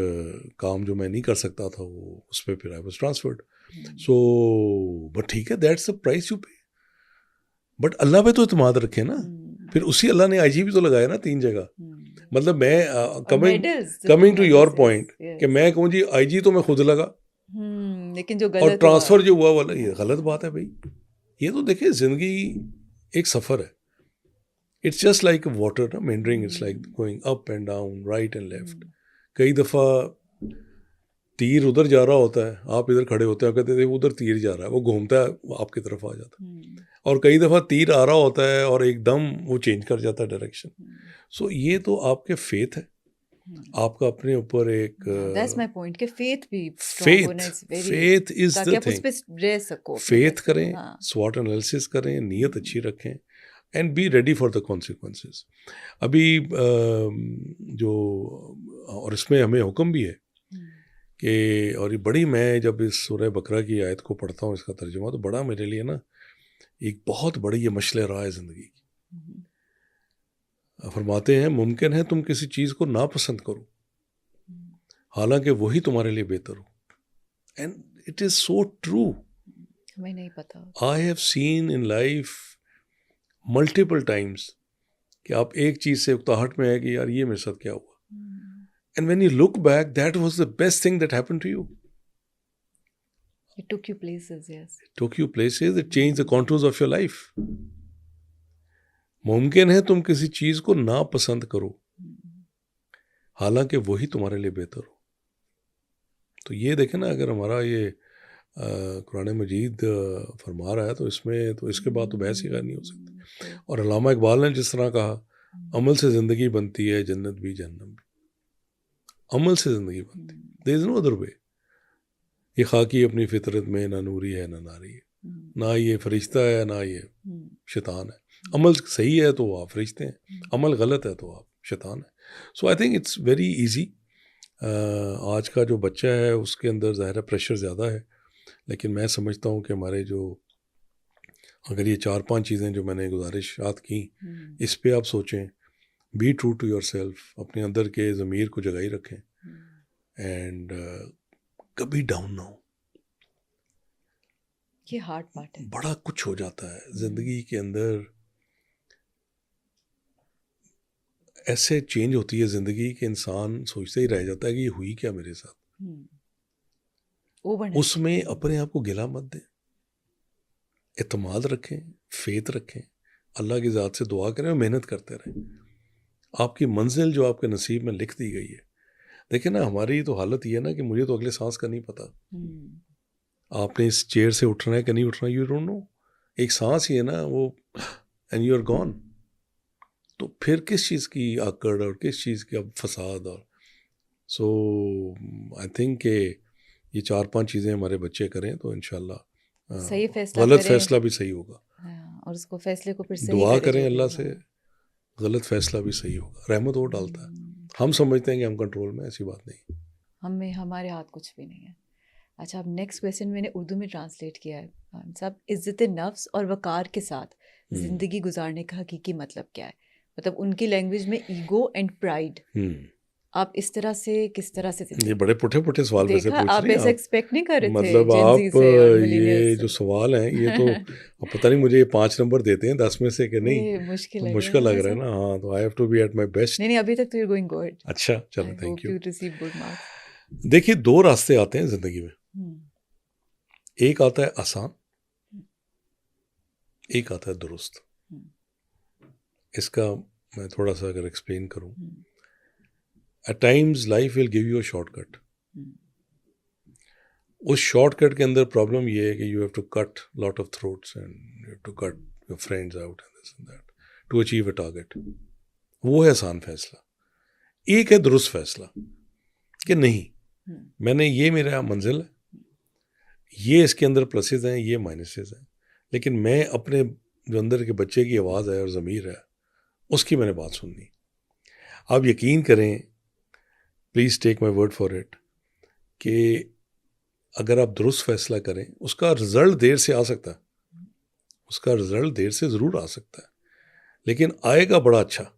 काम जो मैं नहीं कर सकता था, वो उस पर फिर आई वाज ट्रांसफर्ड। सो बट ठीक है, दैट्स द प्राइस यू पे। बट अल्लाह पे तो इत्मीनान रखें ना। फिर उसी अल्लाह ने आईजी भी तो लगाया ना 3 जगह। मतलब मैं कमिंग टू योर पॉइंट कि मैं कहूँ जी आईजी तो मैं खुद लगा, लेकिन जो और गलत ट्रांसफर जो हुआ वाला, ये गलत बात है भाई। ये तो देखिए जिंदगी एक सफर है। इट्स जस्ट लाइक वाटर ना, meandering, it's like going up and down, right and left. कई दफ़ा तीर उधर जा रहा होता है, आप इधर खड़े होते हैं, आप कहते थे उधर तीर जा रहा है, वो घूमता है, वो आपकी तरफ आ जाता है। और कई दफ़ा तीर आ रहा होता है और एकदम वो चेंज कर जाता है डायरेक्शन। सो ये तो आपके फेथ है, आपका अपने ऊपर एक दैट्स माय पॉइंट कि फेथ भी स्ट्रांग होना इज वेरी, फेथ इज ताकि द आप उस थिंग। पे रह सको अपने फेथ फैसले करें, हाँ। स्वॉट एनालिसिस करें, नीयत अच्छी रखें, and be ready for the consequences. अभी जो, और इसमें हमें हुक्म भी है कि, और ये बड़ी, मैं जब इस सूरह बकरा की आयत को पढ़ता हूँ, इसका तर्जुमा, तो बड़ा मेरे लिए ना एक बहुत बड़ी ये मशले राह है ज़िंदगी की। फरमाते हैं मुमकिन है तुम किसी चीज़ को नापसंद करो, हालांकि वही तुम्हारे लिए बेहतर हो। And it is so true. हमें नहीं पता। आई have seen in life multiple times कि आप एक चीज़ से उकताहट में है कि यार ये मेरे साथ क्या हुआ, and when you look back that was the best thing that happened to you. It took you places, yes. It took you places, it changed the contours of your life. मुमकिन है तुम किसी चीज़ को ना पसंद करो, हालांकि वही तुम्हारे लिए बेहतर हो। तो ये देखें ना, अगर हमारा ये कुरान मजीद फरमा रहा है, तो इसमें तो इसके बाद तो बहस ही नहीं हो सकती। और अल्लामा इकबाल ने जिस तरह कहा, अमल से ज़िंदगी बनती है, जन्नत भी जहन्नम भी। अमल से ज़िंदगी बनती है, there is no other way. ये खाकी अपनी फितरत में ना नूरी है ना नारी है, ना ये फरिश्ता है ना ये शैतान है। अमल सही है तो आप फरिश्ते हैं, अमल गलत है तो आप शैतान है। So I think it's very easy. आज का जो बच्चा है उसके अंदर ज़ाहिर प्रेशर ज़्यादा है, लेकिन मैं समझता हूँ कि हमारे जो, अगर ये 4-5 चीज़ें जो मैंने गुजारिशात की, इस पे आप सोचें, be true to your self, अपने अंदर के ज़मीर को जगाई रखें, एंड कभी डाउन ना हो। ये हार्ड पार्ट है। बड़ा कुछ हो जाता है ज़िंदगी के अंदर, ऐसे चेंज होती है ज़िंदगी कि इंसान सोचते ही रह जाता है कि ये हुई क्या मेरे साथ। उसमें अपने आप को गिला मत दें, इत्मीनान रखें, फेथ रखें, अल्लाह की ज़ात से दुआ करें और मेहनत करते रहें। आपकी मंजिल जो आपके नसीब में लिख दी गई है। देखिए ना, हमारी तो हालत ये है ना कि मुझे तो अगले सांस का नहीं पता, आपने इस चेयर से उठना है कि नहीं उठना, यू डोंट नो। एक सांस ही है ना वो, एंड यू आर गॉन। तो फिर किस चीज़ की आकड़ और किस चीज़ की अब फसाद। और सो आई थिंक के ये 4-5 चीज़ें हमारे बच्चे करें तो इंशाल्लाह सही फैसला गलत करें, फैसला भी सही होगा। और उसको फैसले को फिर सही दुआ करें अल्लाह से, गलत फैसला भी सही होगा। रहमत वो डालता है। हम समझते हैं कि हम कंट्रोल में, ऐसी बात नहीं। हमें हमारे हाथ कुछ भी नहीं है। अच्छा, अब नेक्स्ट क्वेश्चन मैंने उर्दू में ट्रांसलेट किया है साहब। इज्जत नफ्स और वकार के साथ जिंदगी गुजारने का हकीकी मतलब क्या है? मतलब उनकी लैंग्वेज में ईगो एंड प्राइड, आप इस तरह से किस तरह से ये बड़े पुठे पुठे सवाल वैसे देखा, पूछ आप रही हैं ऐसा एक्सपेक्ट नहीं कर रहे थे मतलब जेन आप ज़ी से और ये मिलेनियल्स जो से। सवाल हैं ये तो अब पता नहीं मुझे ये 5 नंबर देते हैं 10 में से कि नहीं, ये मुश्किल तो लग मुश्किल रहा लग है रहा है ना। हाँ, तो I have to be at my best. नहीं अभी तक तो यू गोइंग गुड। अच्छा आई चलो, thank hope you. You receive good marks. देखिए 2 रास्ते आते हैं ज़िंदगी में, एक आता है आसान, एक आता है दुरुस्त। इसका मैं थोड़ा सा अगर एक्सप्लेन करूं, at times life will give you a shortcut. उस शॉर्टकट के अंदर प्रॉब्लम ये है कि you have to cut lot of throats and you have to cut your friends out and this and that to achieve a target. वो है आसान फैसला। एक है दुरुस्त फैसला कि नहीं, मैंने ये मेरा मंजिल है, ये इसके अंदर प्लसेस हैं, ये माइनसेस हैं, लेकिन मैं अपने जो अंदर के बच्चे की आवाज़ है और ज़मीर है उसकी मैंने बात सुननी। आप यकीन करें, please take my word for it, कि अगर आप दुरुस्त फैसला करें उसका रिजल्ट देर से आ सकता है, उसका रिजल्ट देर से ज़रूर आ सकता है, लेकिन आएगा बड़ा अच्छा।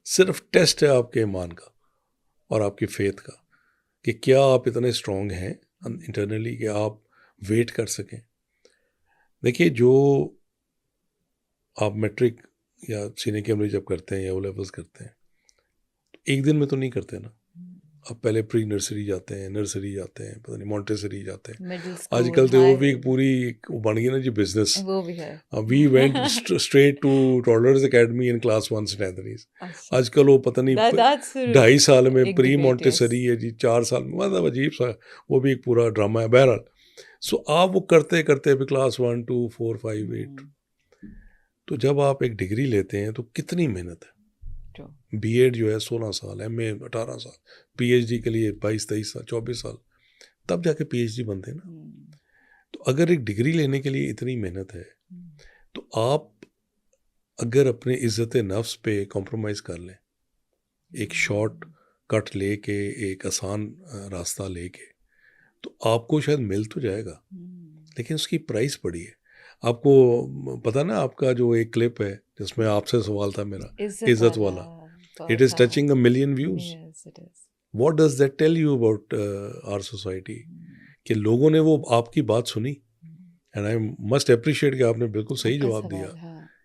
सिर्फ टेस्ट है आपके ईमान का और आपकी फेथ का कि क्या आप इतने स्ट्रांग हैं इंटरनली कि आप वेट कर सकें। देखिए, जो आप मैट्रिक या सीनियर कैमरे जब करते हैं या ओ लेवल्स करते हैं, तो एक दिन में तो नहीं करते ना। आप पहले प्री नर्सरी जाते हैं, नर्सरी जाते हैं, पता नहीं मॉन्टेसरी जाते हैं, आजकल तो वो भी एक पूरी बन गई ना जी बिजनेस। वो भी है। We went straight to toddlers academy in class 1 से 10th। आजकल वो पता नहीं 2.5 साल में प्री मॉन्टेसरी है जी, 4 साल में, मतलब अजीब सा वो भी एक पूरा ड्रामा है। बहरहाल, सो आप वो करते करते अभी क्लास 1 2 4 5 8, तो जब आप एक डिग्री लेते हैं तो कितनी मेहनत है। बीएड जो है 16 साल, एमए 18 साल, पीएचडी के लिए 22-23 साल, 24 साल, तब जाके पीएचडी बनते हैं ना। तो अगर एक डिग्री लेने के लिए इतनी मेहनत है, तो आप अगर अपने इज्जत नफ्स पे कॉम्प्रोमाइज़ कर लें, एक शॉर्ट कट लेके, एक आसान रास्ता लेके, तो आपको शायद मिल तो जाएगा, लेकिन उसकी प्राइस बड़ी है। आपको पता ना, आपका जो एक क्लिप है जिसमें आपसे सवाल था मेरा, इज्जत वाला, it is touching 1 million views. What does that tell you about our society? कि लोगों ने वो आपकी बात सुनी, एंड आई मस्ट अप्रिशिएट कि आपने बिल्कुल सही जवाब दिया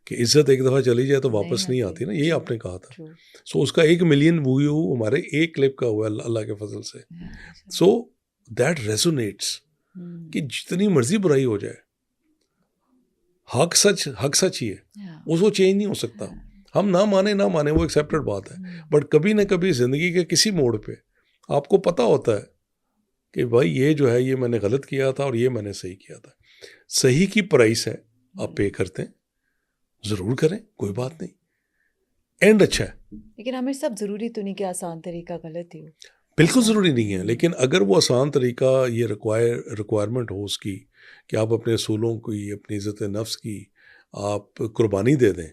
कि इज्जत एक दफ़ा चली जाए तो वापस नहीं आती ना, यही आपने कहा था। सो उसका 1 million व्यू हमारे एक क्लिप का हुआ अल्लाह के फजल से। सो दैट रेजोनेट्स कि जितनी मर्जी बुराई हो जाए, हक सच ही है, उसको चेंज नहीं हो सकता। हम ना माने वो एक्सेप्टेड बात है, बट कभी ना कभी ज़िंदगी के किसी मोड़ पे आपको पता होता है कि भाई ये जो है ये मैंने गलत किया था और ये मैंने सही किया था। सही की प्राइस है, आप पे करते हैं, ज़रूर करें, कोई बात नहीं, एंड अच्छा है। लेकिन हमें सब ज़रूरी तो नहीं कि आसान तरीका गलत ही हो। बिल्कुल ज़रूरी नहीं है, लेकिन अगर वो आसान तरीका, ये रिक्वायरमेंट हो उसकी कि आप अपने असूलों की, अपनी इज़्ज़त नफ्स की आप कुर्बानी दे दें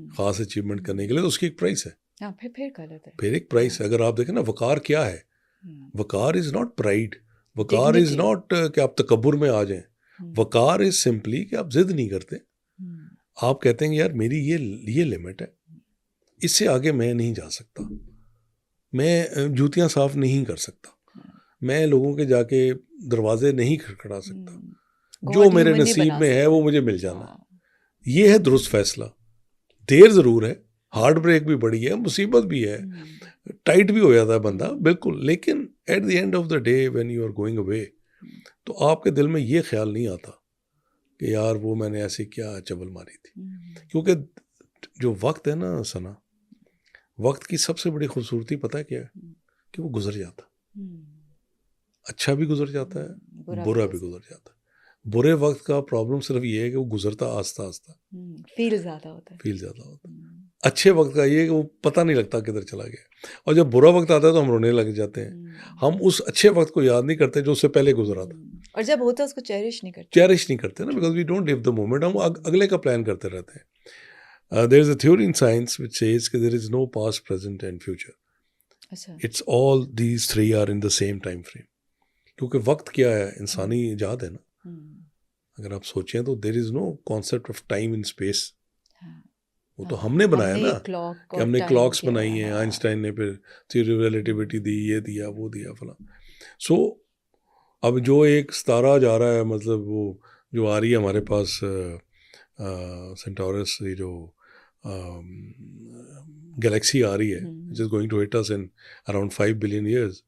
ख़ास अचीवमेंट करने के लिए, तो उसकी एक प्राइस है। हाँ, फिर गलत है, फिर एक प्राइस है। अगर आप देखें ना, वकार क्या है? वकार इज़ नॉट प्राइड, वकार इज़ नॉट कि आप तकब्बुर में आ जाएं। वकार इज़ सिंपली कि आप जिद नहीं करते, आप कहते हैं यार मेरी ये लिमिट है, इससे आगे मैं नहीं जा सकता, मैं जूतियाँ साफ नहीं कर सकता, मैं लोगों के जाके दरवाजे नहीं खड़खड़ा सकता, जो मेरे नसीब में है वो मुझे मिल जाना। ये है दुरुस्त फैसला। देर ज़रूर है, हार्ट ब्रेक भी बड़ी है, मुसीबत भी है, टाइट भी हो जाता है बंदा, बिल्कुल, लेकिन at the end of the day when you are going away, तो आपके दिल में ये ख्याल नहीं आता कि यार वो मैंने ऐसी क्या चबल मारी थी। क्योंकि जो वक्त है ना सना, वक्त की सबसे बड़ी खूबसूरती पता है क्या है? कि वो गुजर जाता, अच्छा भी गुजर जाता है, बुरा भी गुजर जाता है। बुरे वक्त का प्रॉब्लम सिर्फ ये है कि वो गुजरता आस्ता आस्ता, फील ज़्यादा होता है। अच्छे वक्त का ये है कि वो पता नहीं लगता किधर चला गया, और जब बुरा वक्त आता है तो हम रोने लग जाते हैं। हम उस अच्छे वक्त को याद नहीं करते जो उससे पहले गुजरा था, और जब होता है उसको चेरिश नहीं करते ना, because we don't live the moment. हम अगले का प्लान करते रहते हैं। There is a theory in science which says कि there is no past, present and future. It's all these three are in the same time frame. क्योंकि वक्त क्या है, इंसानी ईजाद है ना। अगर आप सोचें तो there is no concept of time in space. वो तो हमने बनाया ना, कि हमने क्लॉक्स बनाई हैं, आइंस्टाइन ने फिर थ्योरी ऑफ रिलेटिविटी दी, ये दिया वो दिया फला। सो अब जो एक सितारा जा रहा है, मतलब वो जो आ रही है हमारे पास सेंटोरस, ये जो गैलेक्सी आ रही है, which is going to hit us in around 5 billion years.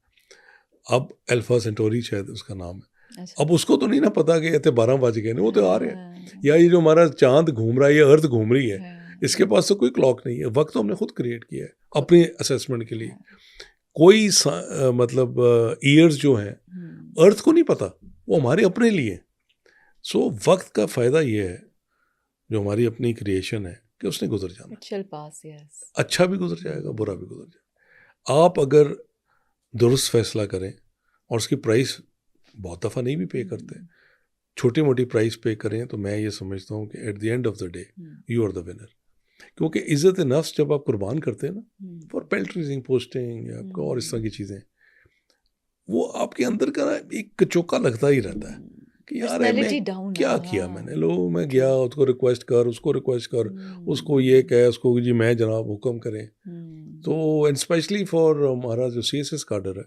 अब अल्फा सेंटोरी शायद उसका नाम है। अब उसको तो नहीं ना पता कि इतने 12 बज गए नहीं, वो तो आ रहे हैं। या ये जो हमारा चांद घूम रहा है, ये अर्थ घूम रही है, इसके पास तो कोई क्लॉक नहीं है। वक्त तो हमने खुद क्रिएट किया है अपने असेसमेंट के लिए। कोई मतलब ईयर्स जो हैं अर्थ को नहीं पता, वो हमारे अपने लिए। सो वक्त का फ़ायदा ये है, जो हमारी अपनी क्रिएशन है, कि उसने गुजर जाना। अच्छा भी गुजर जाएगा, बुरा भी गुजर जाएगा। आप अगर दुरुस्त फैसला करें, और उसकी प्राइस बहुत दफ़ा नहीं भी पे करते, छोटी मोटी प्राइस पे करें, तो मैं ये समझता हूँ कि at the end of the day you are the winner. क्योंकि इज़्ज़त नफ्स जब आप कुर्बान करते हैं ना, फॉर पेल्ट्रीजिंग, पोस्टिंग, आपका और इस तरह की चीज़ें, वो आपके अंदर का एक कचोका लगता ही रहता है कि यार मैं क्या किया मैंने। लो मैं गया, उसको रिक्वेस्ट कर, उसको रिक्वेस्ट कर, उसको ये कह, उसको जी मैं जनाब हुक्म करें। तो एंड स्पेशली फॉर हमारा जो CSS काडर है,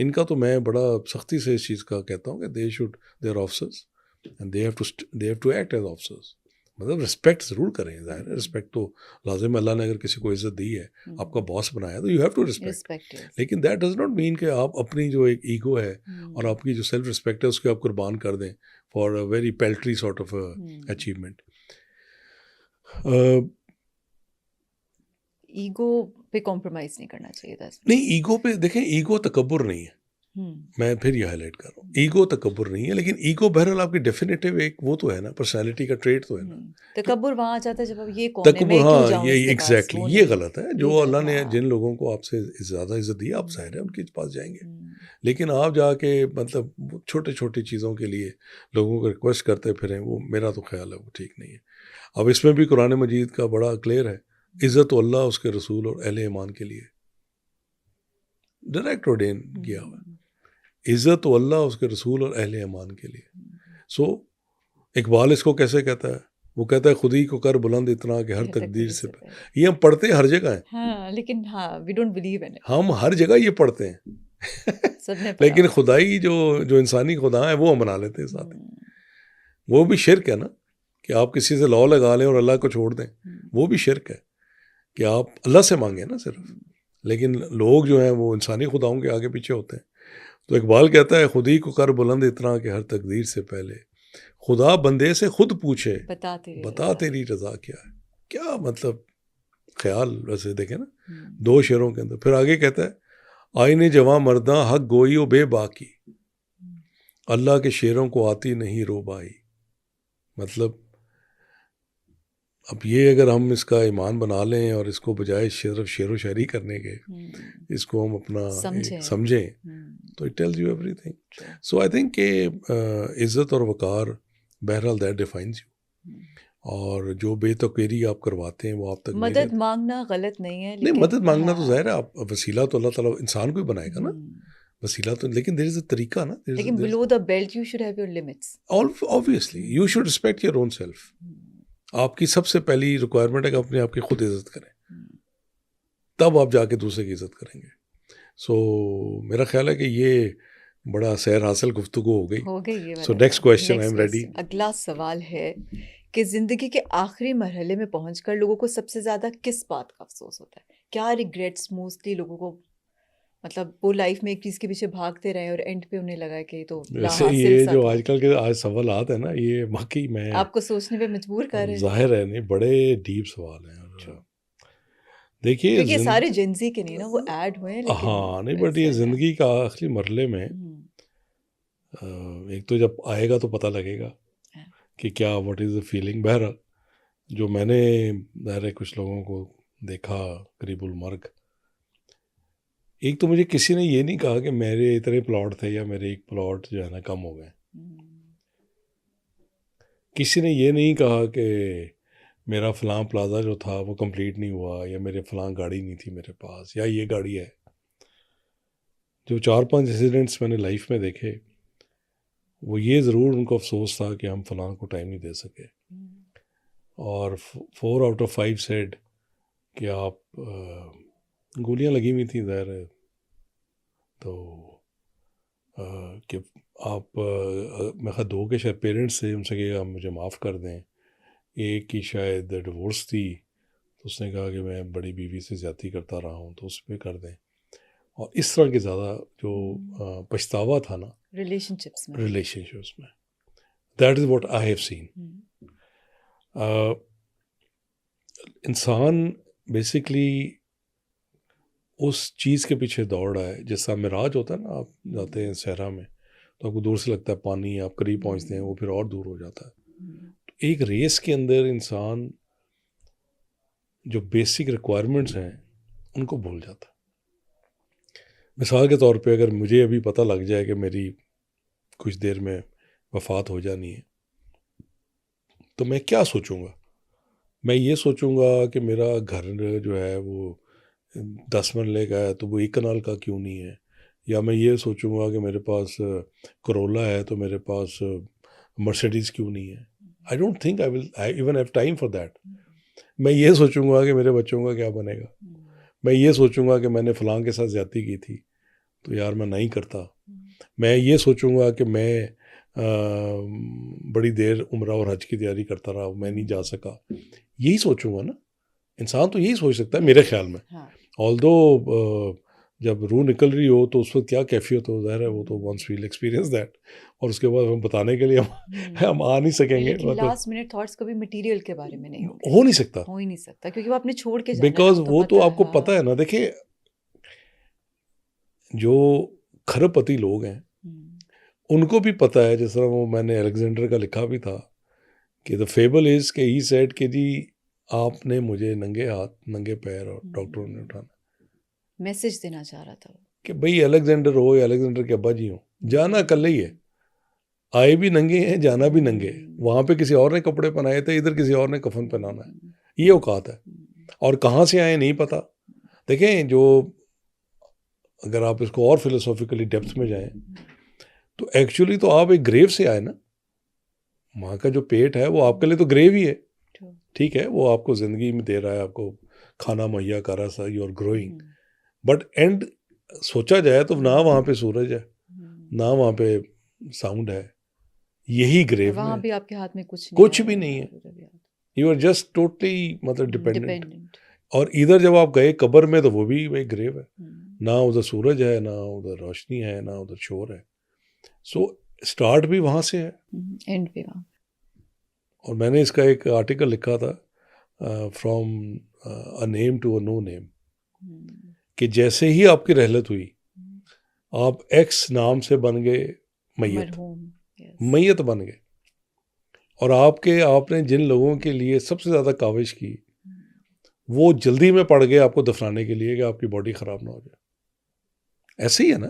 इनका तो मैं बड़ा सख्ती से इस चीज़ का कहता हूँ कि they should, they are officers and they have to act as officers. मतलब रिस्पेक्ट ज़रूर करें, ज़ाहिर है रिस्पेक्ट तो लाजिम। अल्लाह ने अगर किसी को इज़्ज़त दी है, आपका बॉस बनाया, तो यू हैव टू रिस्पेक्ट। लेकिन दैट डज नॉट मीन कि आप अपनी जो एक ईगो है और आपकी जो सेल्फ रिस्पेक्ट है, उसको आप कुर्बान कर दें for a very paltry sort of achievement. Ego पे कॉम्प्रोमाइज़ नहीं करना चाहिए था। नहीं, ईगो पे देखें, ईगो तकब्बुर नहीं है। मैं फिर ये हाईलाइट कर रहा हूँ, ईगो तकब्बुर नहीं है। लेकिन ईगो बहरहाल आपकी डेफिनेटिव एक वो तो है ना, पर्सनालिटी का ट्रेट तो है ना। तकब्बुर वहाँ आ जाता है जब आप ये कौन है, मैं क्यों जाऊँ ये इसके एग्जैक्टली पास, ये गलत है। जो अल्लाह ने जिन लोगों को आपसे ज़्यादा इज्जत दी, आप ज़ाहिर है उनके पास जाएंगे। लेकिन आप जाके मतलब छोटे छोटी चीज़ों के लिए लोगों को रिक्वेस्ट करते फिरें, वो मेरा तो ख्याल है वो ठीक नहीं है। अब इसमें भी कुरान मजीद का बड़ा क्लियर है, इज़्ज़त तो अल्लाह, उसके रसूल और अहले ईमान के लिए डायरेक्ट ऑर्डेन किया हुआ है। इज़्ज़त तो अल्लाह, उसके रसूल और अहले ईमान के लिए। सो इकबाल इसको कैसे कहता है? वो कहता है खुद ही को कर बुलंद इतना कि हर तकदीर से। ये हम पढ़ते हर जगह हैं, हाँ, लेकिन हाँ we don't believe in it. हम हर जगह ये पढ़ते हैं लेकिन खुदाई जो इंसानी खुदा है वो हम बना लेते हैं साथ। वो भी शिर्क है ना, कि आप किसी से लॉ लगा लें और अल्लाह को छोड़ दें, वो भी शिर्क है कि आप अल्लाह से मांगे ना सिर्फ। लेकिन लोग जो हैं वो इंसानी खुदाओं के आगे पीछे होते हैं। तो इकबाल कहता है खुद ही को कर बुलंद इतना कि हर तकदीर से पहले खुदा बंदे से खुद पूछे बता तेरी रज़ा क्या है। क्या मतलब ख्याल वैसे देखें ना, दो शेरों के अंदर। फिर आगे कहता है आईने जवां मर्दा हक गोई ओ बेबाकी, अल्लाह के शेरों को आती नहीं रोबाई। मतलब अब ये अगर हम इसका ईमान बना लें और इसको बजाय सिर्फ शेर व शायरी करने के इसको हम अपना समझें, तो it tells you everything. So I think कि इज़्ज़त और वक़ार बहरहाल दैट डिफाइंस यू। और जो बेतकबीरी आप करवाते हैं वो आप तक मदद मांगना गलत नहीं है, नहीं मदद मांगना तो ज़ाहिर है, आप वसीला तो अल्लाह ताला इंसान को ही बनाएगा ना, वसीला तो। लेकिन देयर इज़ अ तरीका ना, लेकिन below the belt you should have your limits. Obviously you should respect your own self. आपकी सबसे पहली रिक्वायरमेंट है कि अपने आप की खुद इज़्ज़त करें, तब आप जाके दूसरे की इज़्ज़त करेंगे। सो मेरा ख्याल है कि ये बड़ा सैर हासिल गुफ्तगू हो गई। So next question, I am ready. अगला सवाल है कि ज़िंदगी के आखिरी मरहले में पहुंचकर लोगों को सबसे ज़्यादा किस बात का अफसोस होता है? क्या रिग्रेट्स मोस्टली लोगों को, मतलब वो लाइफ में एक चीज़ के पीछे भागते रहे और एंड पे उन्हें लगा कि तो वैसे ये जो आजकल के आज सवाल आते हैं ना, ये वाकई में आपको सोचने पे मजबूर कर रहे हैं। जाहिर है, नहीं बड़े डीप सवाल हैं। देखिए क्योंकि ये सारे जेंजी के नहीं ना, वो ऐड हुए हैं, लेकिन हाँ नहीं, बट ये ज़िंदगी का आखिरी मरहले में एक तो जब आएगा तो पता लगेगा कि क्या व्हाट इज़ द फीलिंग। बहरहाल जो मैंने बहरे कुछ लोगों को देखा करीबुल मर्ग, एक तो मुझे किसी ने ये नहीं कहा कि मेरे इतने प्लॉट थे या मेरे एक प्लॉट जो है ना कम हो गए। किसी ने ये नहीं कहा कि मेरा फ़लाँ प्लाज़ा जो था वो कंप्लीट नहीं हुआ, या मेरे फ़लाँ गाड़ी नहीं थी मेरे पास, या ये गाड़ी है। जो 4-5 इंसिडेंट्स मैंने लाइफ में देखे, वो ये ज़रूर उनको अफसोस था कि हम फ़लाँ को टाइम नहीं दे सके, और 4 आउट ऑफ 5 सेड कि आप गोलियां लगी हुई थी ज़ाहिर है, तो कि आप मैं ख्याल 2 के शायद पेरेंट्स थे, उनसे कहा मुझे माफ़ कर दें, एक की शायद डिवोर्स थी, तो उसने कहा कि मैं बड़ी बीवी से ज़्यादती करता रहा हूँ तो उस पर कर दें, और इस तरह के ज़्यादा जो पछतावा था ना रिलेशनशिप्स में, that is what I have scene. इंसान बेसिकली उस चीज़ के पीछे दौड़ रहा है, जैसा मिराज होता है ना, आप जाते हैं सहरा में तो आपको दूर से लगता है पानी, आप करीब पहुंचते हैं वो फिर और दूर हो जाता है। तो एक रेस के अंदर इंसान जो बेसिक रिक्वायरमेंट्स हैं उनको भूल जाता है। मिसाल के तौर पे अगर मुझे अभी पता लग जाए कि मेरी कुछ देर में वफ़ात हो जानी है, तो मैं क्या सोचूंगा? मैं ये सोचूंगा कि मेरा घर जो है वो 10 मरले का है तो वो 1 कनाल का क्यों नहीं है, या मैं ये सोचूंगा कि मेरे पास करोला है तो मेरे पास मर्सिडीज़ क्यों नहीं है। I don't think I will even have time for that. मैं ये सोचूंगा कि मेरे बच्चों का क्या बनेगा, मैं ये सोचूंगा कि मैंने फ़लाँ के साथ ज़्यादती की थी तो यार मैं नहीं करता, मैं ये सोचूंगा कि मैं बड़ी देर उम्रा और हज की तैयारी करता रहा, मैं नहीं जा सका, यही सोचूंगा ना। इंसान तो यही सोच सकता है मेरे ख्याल में। ऑल्दो जब रूह निकल रही हो तो उस वक्त क्या कैफियत हो, ज़ाहिर है वो तो वंस वील एक्सपीरियंस दैट, और उसके बाद हम बताने के लिए हम आ नहीं सकेंगे। लास्ट मिनट थॉट्स कभी मटेरियल के बारे में नहीं होंगे, हो नहीं सकता, हो ही नहीं सकता, क्योंकि वो आपने छोड़ के जाना है, बिकॉज वो तो आपको पता है ना। देखिए जो खरबपति लोग हैं उनको भी पता है, जिस तरह वो मैंने अलेक्जेंडर का लिखा भी था कि द फेबल इज के ही सेड कि जी आपने मुझे नंगे हाथ नंगे पैर और डॉक्टरों ने उठाना, मैसेज देना चाह रहा था कि भाई अलेक्जेंडर हो या अलेक्जेंडर के अब्बा जी हो, जाना कल ही है, आए भी नंगे हैं जाना भी नंगे, वहाँ पे किसी और ने कपड़े पहनाए थे, इधर किसी और ने कफन पहनाना है, ये औकात है। और कहाँ से आए नहीं पता। देखें जो अगर आप इसको और फिलोसॉफिकली डेप्थ में जाएं तो एक्चुअली तो आप एक ग्रेव से आए ना, वहाँ का जो पेट है वो आपके लिए तो ग्रेव ही है, ठीक है, वो आपको ज़िंदगी में दे रहा है, आपको खाना मुहैया कर रहा है, you are growing, but and सोचा जाए तो ना वहाँ पे सूरज है ना वहाँ पे साउंड है, यही ग्रेव वहाँ में भी आपके हाथ में कुछ भी नहीं है, यू आर जस्ट टोटली मतलब डिपेंडेंट। और इधर जब आप गए कब्र में तो वो भी वही ग्रेव है, ना उधर सूरज है ना उधर रोशनी है ना उधर शोर है। सो स्टार्ट भी वहाँ से है, एंड पे वहाँ। और मैंने इसका एक आर्टिकल लिखा था from a name to a no name, कि जैसे ही आपकी रहलत हुई आप एक्स नाम से बन गए मैयत बन गए, और आपने जिन लोगों के लिए सबसे ज़्यादा काविश की वो जल्दी में पड़ गए आपको दफनाने के लिए कि आपकी बॉडी ख़राब ना हो जाए। ऐसे ही है ना,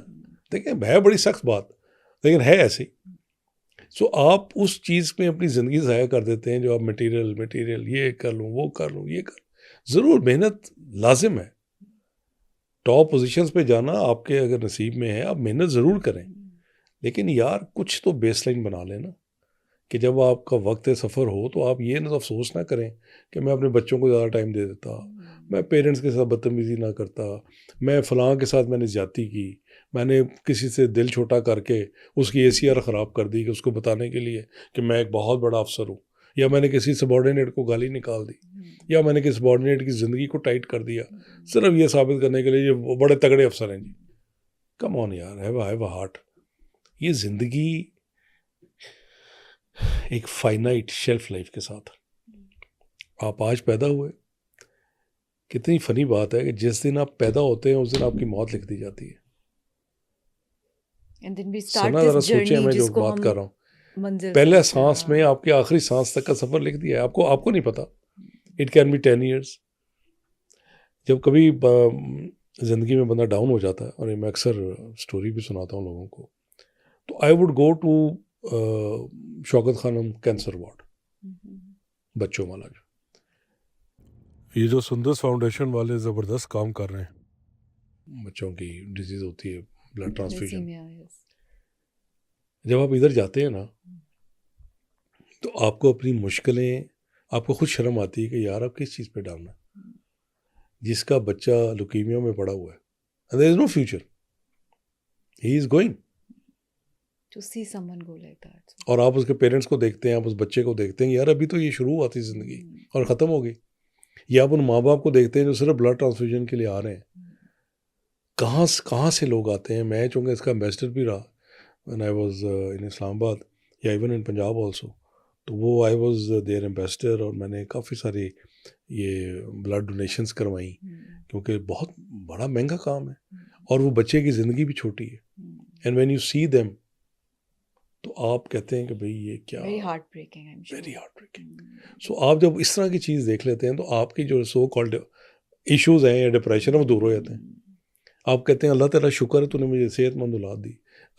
देखिए है बड़ी सख्त बात लेकिन है ऐसे ही। सो आप उस चीज़ में अपनी ज़िंदगी ज़ाया कर देते हैं, जो आप मटेरियल ये कर लूँ वो कर लूँ ये कर, ज़रूर मेहनत लाजिम है, टॉप पोजीशंस पे जाना आपके अगर नसीब में है आप मेहनत ज़रूर करें, लेकिन यार कुछ तो बेसलाइन बना लेना कि जब आपका वक्त सफ़र हो तो आप ये ना तो अफसोस ना करें कि मैं अपने बच्चों को ज़्यादा टाइम दे देता, मैं पेरेंट्स के साथ बदतमीज़ी ना करता, मैं फ़लाँ के साथ मैंने ज़्यादती की, मैंने किसी से दिल छोटा करके उसकी ACR ख़राब कर दी कि उसको बताने के लिए कि मैं एक बहुत बड़ा अफसर हूँ, या मैंने किसी सबॉर्डिनेट को गाली निकाल दी, या मैंने किसी सबॉर्डिनेट की ज़िंदगी को टाइट कर दिया सिर्फ ये साबित करने के लिए ये बड़े तगड़े अफसर हैं जी। कम ऑन यार, हैव अ हार्ट। ये ज़िंदगी एक फाइनाइट शेल्फ लाइफ के साथ, आप आज पैदा हुए, कितनी फनी बात है कि जिस दिन आप पैदा होते हैं उस दिन आपकी मौत लिख दी जाती है। सुना जरा सोचे मैं जो बात कर रहा हूँ, पहले सांस में आपके आखिरी सांस तक का सफर लिख दिया है, आपको नहीं पता। It can B 10 years। जब कभी जिंदगी में बंदा डाउन हो जाता है, और मैं अक्सर स्टोरी भी सुनाता हूँ लोगों को, तो I would go to Shaukat Khanum cancer ward, बच्चों वाला। ये जो सुंदर्स फाउंडेशन वाले ज़बरदस्त काम कर रहे हैं, बच्चों की डिजीज़ होती है ब्लड ट्रांसफ्यूजन, जब आप इधर जाते हैं ना तो आपको अपनी मुश्किलें, आपको खुद शर्म आती है कि यार आप किस चीज़ पे डालना है। जिसका बच्चा लुकीमिया में पड़ा हुआ है, there is no future, he is going, To see someone go like that. और आप उसके पेरेंट्स को देखते हैं, आप उस बच्चे को देखते हैं, यार अभी तो ये शुरू हुआ थी ज़िंदगी और ख़त्म हो गई। या आप उन माँ बाप को देखते हैं जो सिर्फ ब्लड ट्रांसफ्यूजन के लिए आ रहे हैं। कहाँ से लोग आते हैं। मैं चाहूँगा इसका एम्बेसडर भी रहा when I was in Islamabad या इवन इन पंजाब आल्सो, तो वो आई वाज देयर एम्बेसडर, और मैंने काफ़ी सारी ये ब्लड डोनेशंस करवाई, क्योंकि बहुत बड़ा महंगा काम है और वो बच्चे की ज़िंदगी भी छोटी है। And when you see them तो आप कहते हैं कि भाई ये क्या, Very heartbreaking, I'm sure. Very heartbreaking. So आप जब इस तरह की चीज़ देख लेते हैं तो आपकी जो सो कॉल्ड इश्यूज़ हैं या डिप्रेशन है वो दूर हो जाते हैं। आप कहते हैं अल्लाह तेरा शुक्र है तूने मुझे सेहतमंद औलाद दी,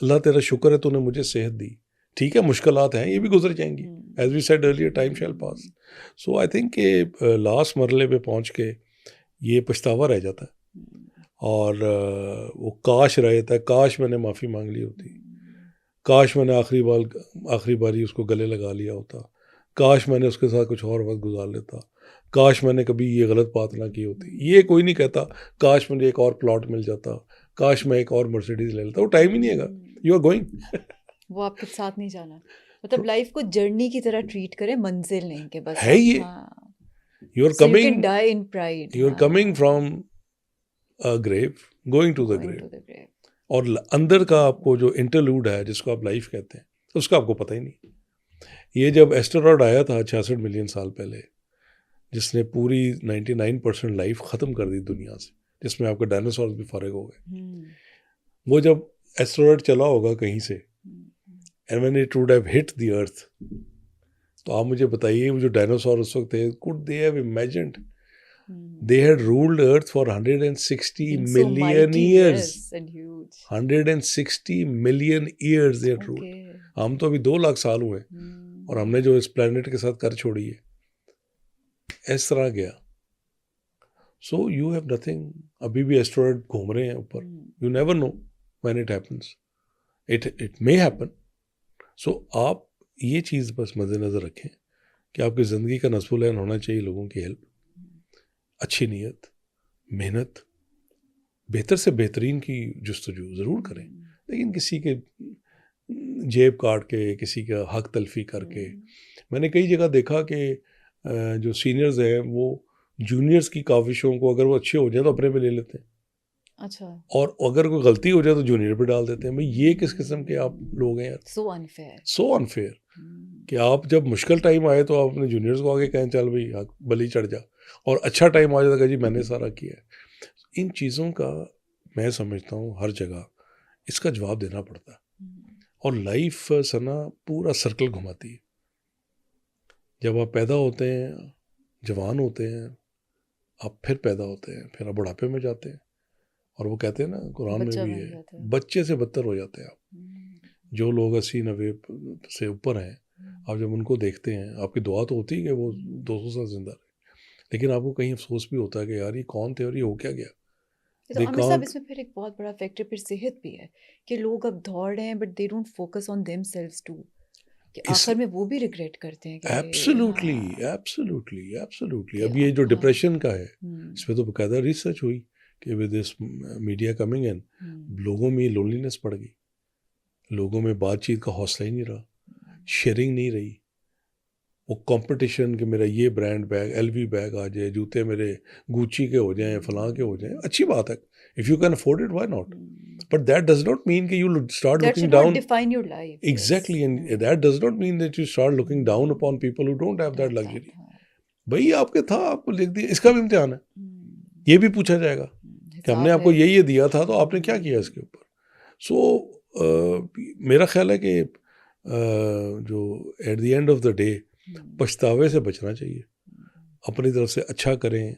अल्लाह तेरा शुक्र है तूने मुझे सेहत दी। ठीक है, मुश्किलात हैं, ये भी गुजर जाएंगी, as we said earlier, time shall pass. So I think कि लास्ट मरले पे पहुंच के ये पछतावा रह जाता है, और वो काश रह जाता है, काश मैंने माफ़ी मांग ली होती, काश मैंने आखिरी बारी उसको गले लगा लिया होता, काश मैंने उसके साथ कुछ और वक्त गुजार लेता, काश मैंने कभी ये गलत बात ना की होती। ये कोई नहीं कहता काश मुझे एक और प्लॉट मिल जाता, काश मैं एक और मर्सिडीज ले लेता। वो टाइम ही नहीं है, यू आर गोइंग। वो आपके साथ नहीं जाना। मतलब लाइफ को जर्नी की तरह ट्रीट करें, मंजिल नहीं कि बस है ये, you are so you can coming, die in pride. You are coming from a grave, going to the Going grave. to the grave. और अंदर का आपको जो इंटरलूड है जिसको आप लाइफ कहते हैं, उसका आपको पता ही नहीं। ये जब एस्टेरॉयड आया था 66 मिलियन साल पहले, जिसने पूरी 99% लाइफ ख़त्म कर दी दुनिया से, जिसमें आपके डायनासोर भी फारिग हो गए, वो जब एस्टेरॉयड चला होगा कहीं से, and when it would have hit the earth, तो आप मुझे बताइए वो जो डायनासोर उस वक्त थे, could they have imagined they had ruled earth for 160 Being so million mighty, years. yes, and huge. 160 million years they had ruled. Okay. हम तो अभी 2 लाख साल हुए और हमने जो इस प्लेनेट के साथ कर छोड़ी है, इस तरह गया। So you have nothing. अभी भी एस्ट्रॉयड घूम रहे हैं ऊपर, you never know when it happens. It may happen. So आप ये चीज़ बस मद्देनज़र रखें कि आपकी ज़िंदगी का नस्बुल ऐन होना चाहिए लोगों की हेल्प, अच्छी नीयत, मेहनत, बेहतर से बेहतरीन की जुस्तजू ज़रूर करें, लेकिन किसी के जेब काट के, किसी का हक तलफी करके। मैंने कई जगह देखा कि जो सीनियर्स हैं वो जूनियर्स की काविशों को अगर वो अच्छे हो जाए तो अपने पे ले लेते हैं, अच्छा, और अगर कोई गलती हो जाए तो जूनियर पे डाल देते हैं। भाई ये किस किस्म के आप लोग हैं यार, so unfair. सो अनफेयर कि आप जब मुश्किल टाइम आए तो आप अपने जूनियर्स को आगे कहें चल भाई बली चढ़ जा, और अच्छा टाइम आ जाता है जी मैंने सारा किया है। इन चीज़ों का मैं समझता हूँ हर जगह इसका जवाब देना पड़ता है, और लाइफ सना पूरा सर्कल घुमाती है। जब आप पैदा होते हैं, जवान होते हैं, आप फिर पैदा होते हैं, फिर आप बुढ़ापे में जाते हैं, और वो कहते हैं ना कुरान में भी है, बच्चे से बदतर हो जाते हैं आप। जो लोग 80-90 से ऊपर हैं, आप जब उनको देखते हैं, आपकी दुआ तो होती है कि वो 200 साल जिंदा रहे, लेकिन आपको कहीं अफसोस भी होता है कि यार ये कौन थे और ये हो क्या गया। तो आमिर साहब, इसमें फिर एक बहुत बड़ा फैक्टर फिर सेहत भी है कि लोग अब दौड़ रहे हैं but they don't focus on themselves to, कि आखिर में वो भी रिग्रेट करते हैं कि एब्सोल्युटली एब्सोल्युटली एब्सोल्युटली। अब ये जो डिप्रेशन का है, इस पर तो बाकायदा रिसर्च हुई कि with this media coming in, लोगों में लोनलीनेस बढ़ गई, लोगों में बातचीत का हौसला ही नहीं रहा, शेयरिंग नहीं रही, वो कंपटीशन कि मेरा ये ब्रांड बैग LV बैग आ जाए, जूते मेरे गुच्ची के हो जाएं, फलां के हो जाएं, अच्छी बात है, if you can afford it why not, but that does not mean कि you start looking down, define your life, exactly, and that does not mean that you start looking down upon people who don't have that luxury. भाई आपके था, आपको लिख दिया, इसका भी इम्तिहान है, ये भी पूछा जाएगा कि हमने आपको ये दिया था तो आपने क्या किया इसके ऊपर। सो मेरा ख्याल है कि जो at the end of the day पछतावे से बचना चाहिए, अपनी तरफ से अच्छा करें।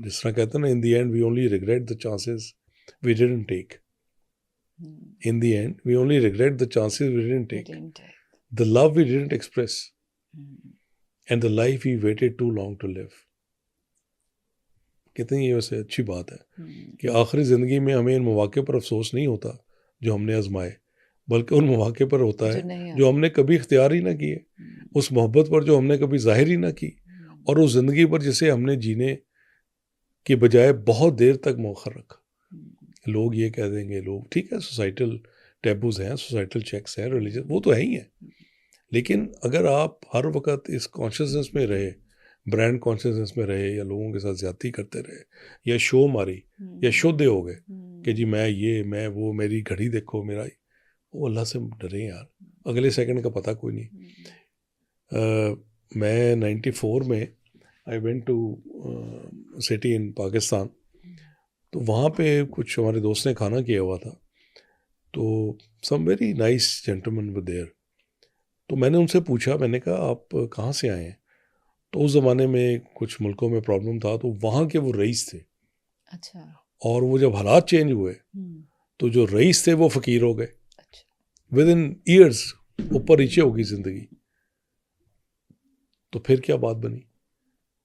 जिस तरह कहते हैं ना, in the end we only regret the chances we didn't take, in the end we only regret the chances we didn't take, the love we didn't express, and the life we waited too long to live. कितनी ये वैसे अच्छी बात है कि आखिरी ज़िंदगी में हमें इन मौक़े पर अफसोस नहीं होता जो हमने आजमाए, बल्कि उन मौके पर होता जो है नहीं जो हमने कभी इख्तियार ही ना किए, उस मोहब्बत पर जो हमने कभी जाहिर ही ना की, और उस ज़िंदगी पर जिसे हमने जीने के बजाय बहुत देर तक मौखर रखा। लोग ये कह देंगे, लोग ठीक है, सोसाइटल टैबूज हैं, सोसाइटल चेक्स हैं, रिलीजन वो तो है ही है, लेकिन अगर आप हर वक्त इस कॉन्शियसनेस में रहे, ब्रांड कॉन्शियसनेस में रहे, या लोगों के साथ ज्यादती करते रहे, या शो मारी, या शुद्ध हो गए कि जी मैं ये, मैं वो, मेरी घड़ी देखो, मेरा, वो अल्लाह से डरे यार, अगले सेकंड का पता कोई नहीं। मैं 94 में I went to city in Pakistan, तो वहाँ पे कुछ हमारे दोस्त ने खाना किया हुआ था, तो some very nice gentleman were there. तो मैंने उनसे पूछा, मैंने कहा आप कहाँ से आए हैं? तो उस ज़माने में कुछ मुल्कों में प्रॉब्लम था, तो वहाँ के वो रईस थे। अच्छा। और वो जब हालात चेंज हुए तो जो रईस थे वो फ़कीर हो गए। अच्छा। विद इन ईयर्स ऊपर नीचे होगी ज़िंदगी। तो फिर क्या बात बनी?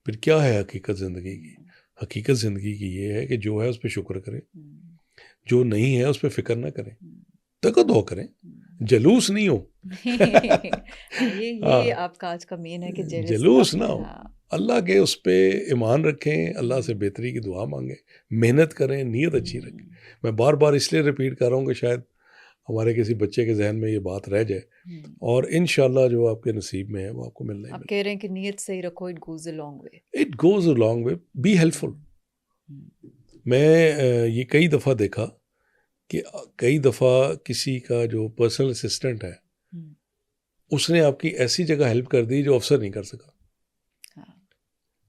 फिर क्या है हकीकत ज़िंदगी की? हकीकत ज़िंदगी की ये है कि जो है उस पर शुक्र करें, जो नहीं है उस पर फ़िक्र ना करें, तकद्दो करें, जलूस नहीं हो। ये आपका आज का मेन है कि जलूस ना हो, हाँ। अल्लाह के उस पर ईमान रखें, अल्लाह से बेहतरी की दुआ मांगें, मेहनत करें, नीयत अच्छी रखें। मैं बार बार इसलिए रिपीट कर रहा हूँ कि शायद हमारे किसी बच्चे के जहन में ये बात रह जाए, और इंशाल्लाह जो आपके नसीब में है वो आपको मिलना ही आप कह रहे हैं कि नीयत सही रखो, it goes a long way. It goes a long way, be helpful. मैं ये कई दफ़ा देखा कि कई दफ़ा किसी का जो पर्सनल असिस्टेंट है उसने आपकी ऐसी जगह हेल्प कर दी जो अफसर नहीं कर सका।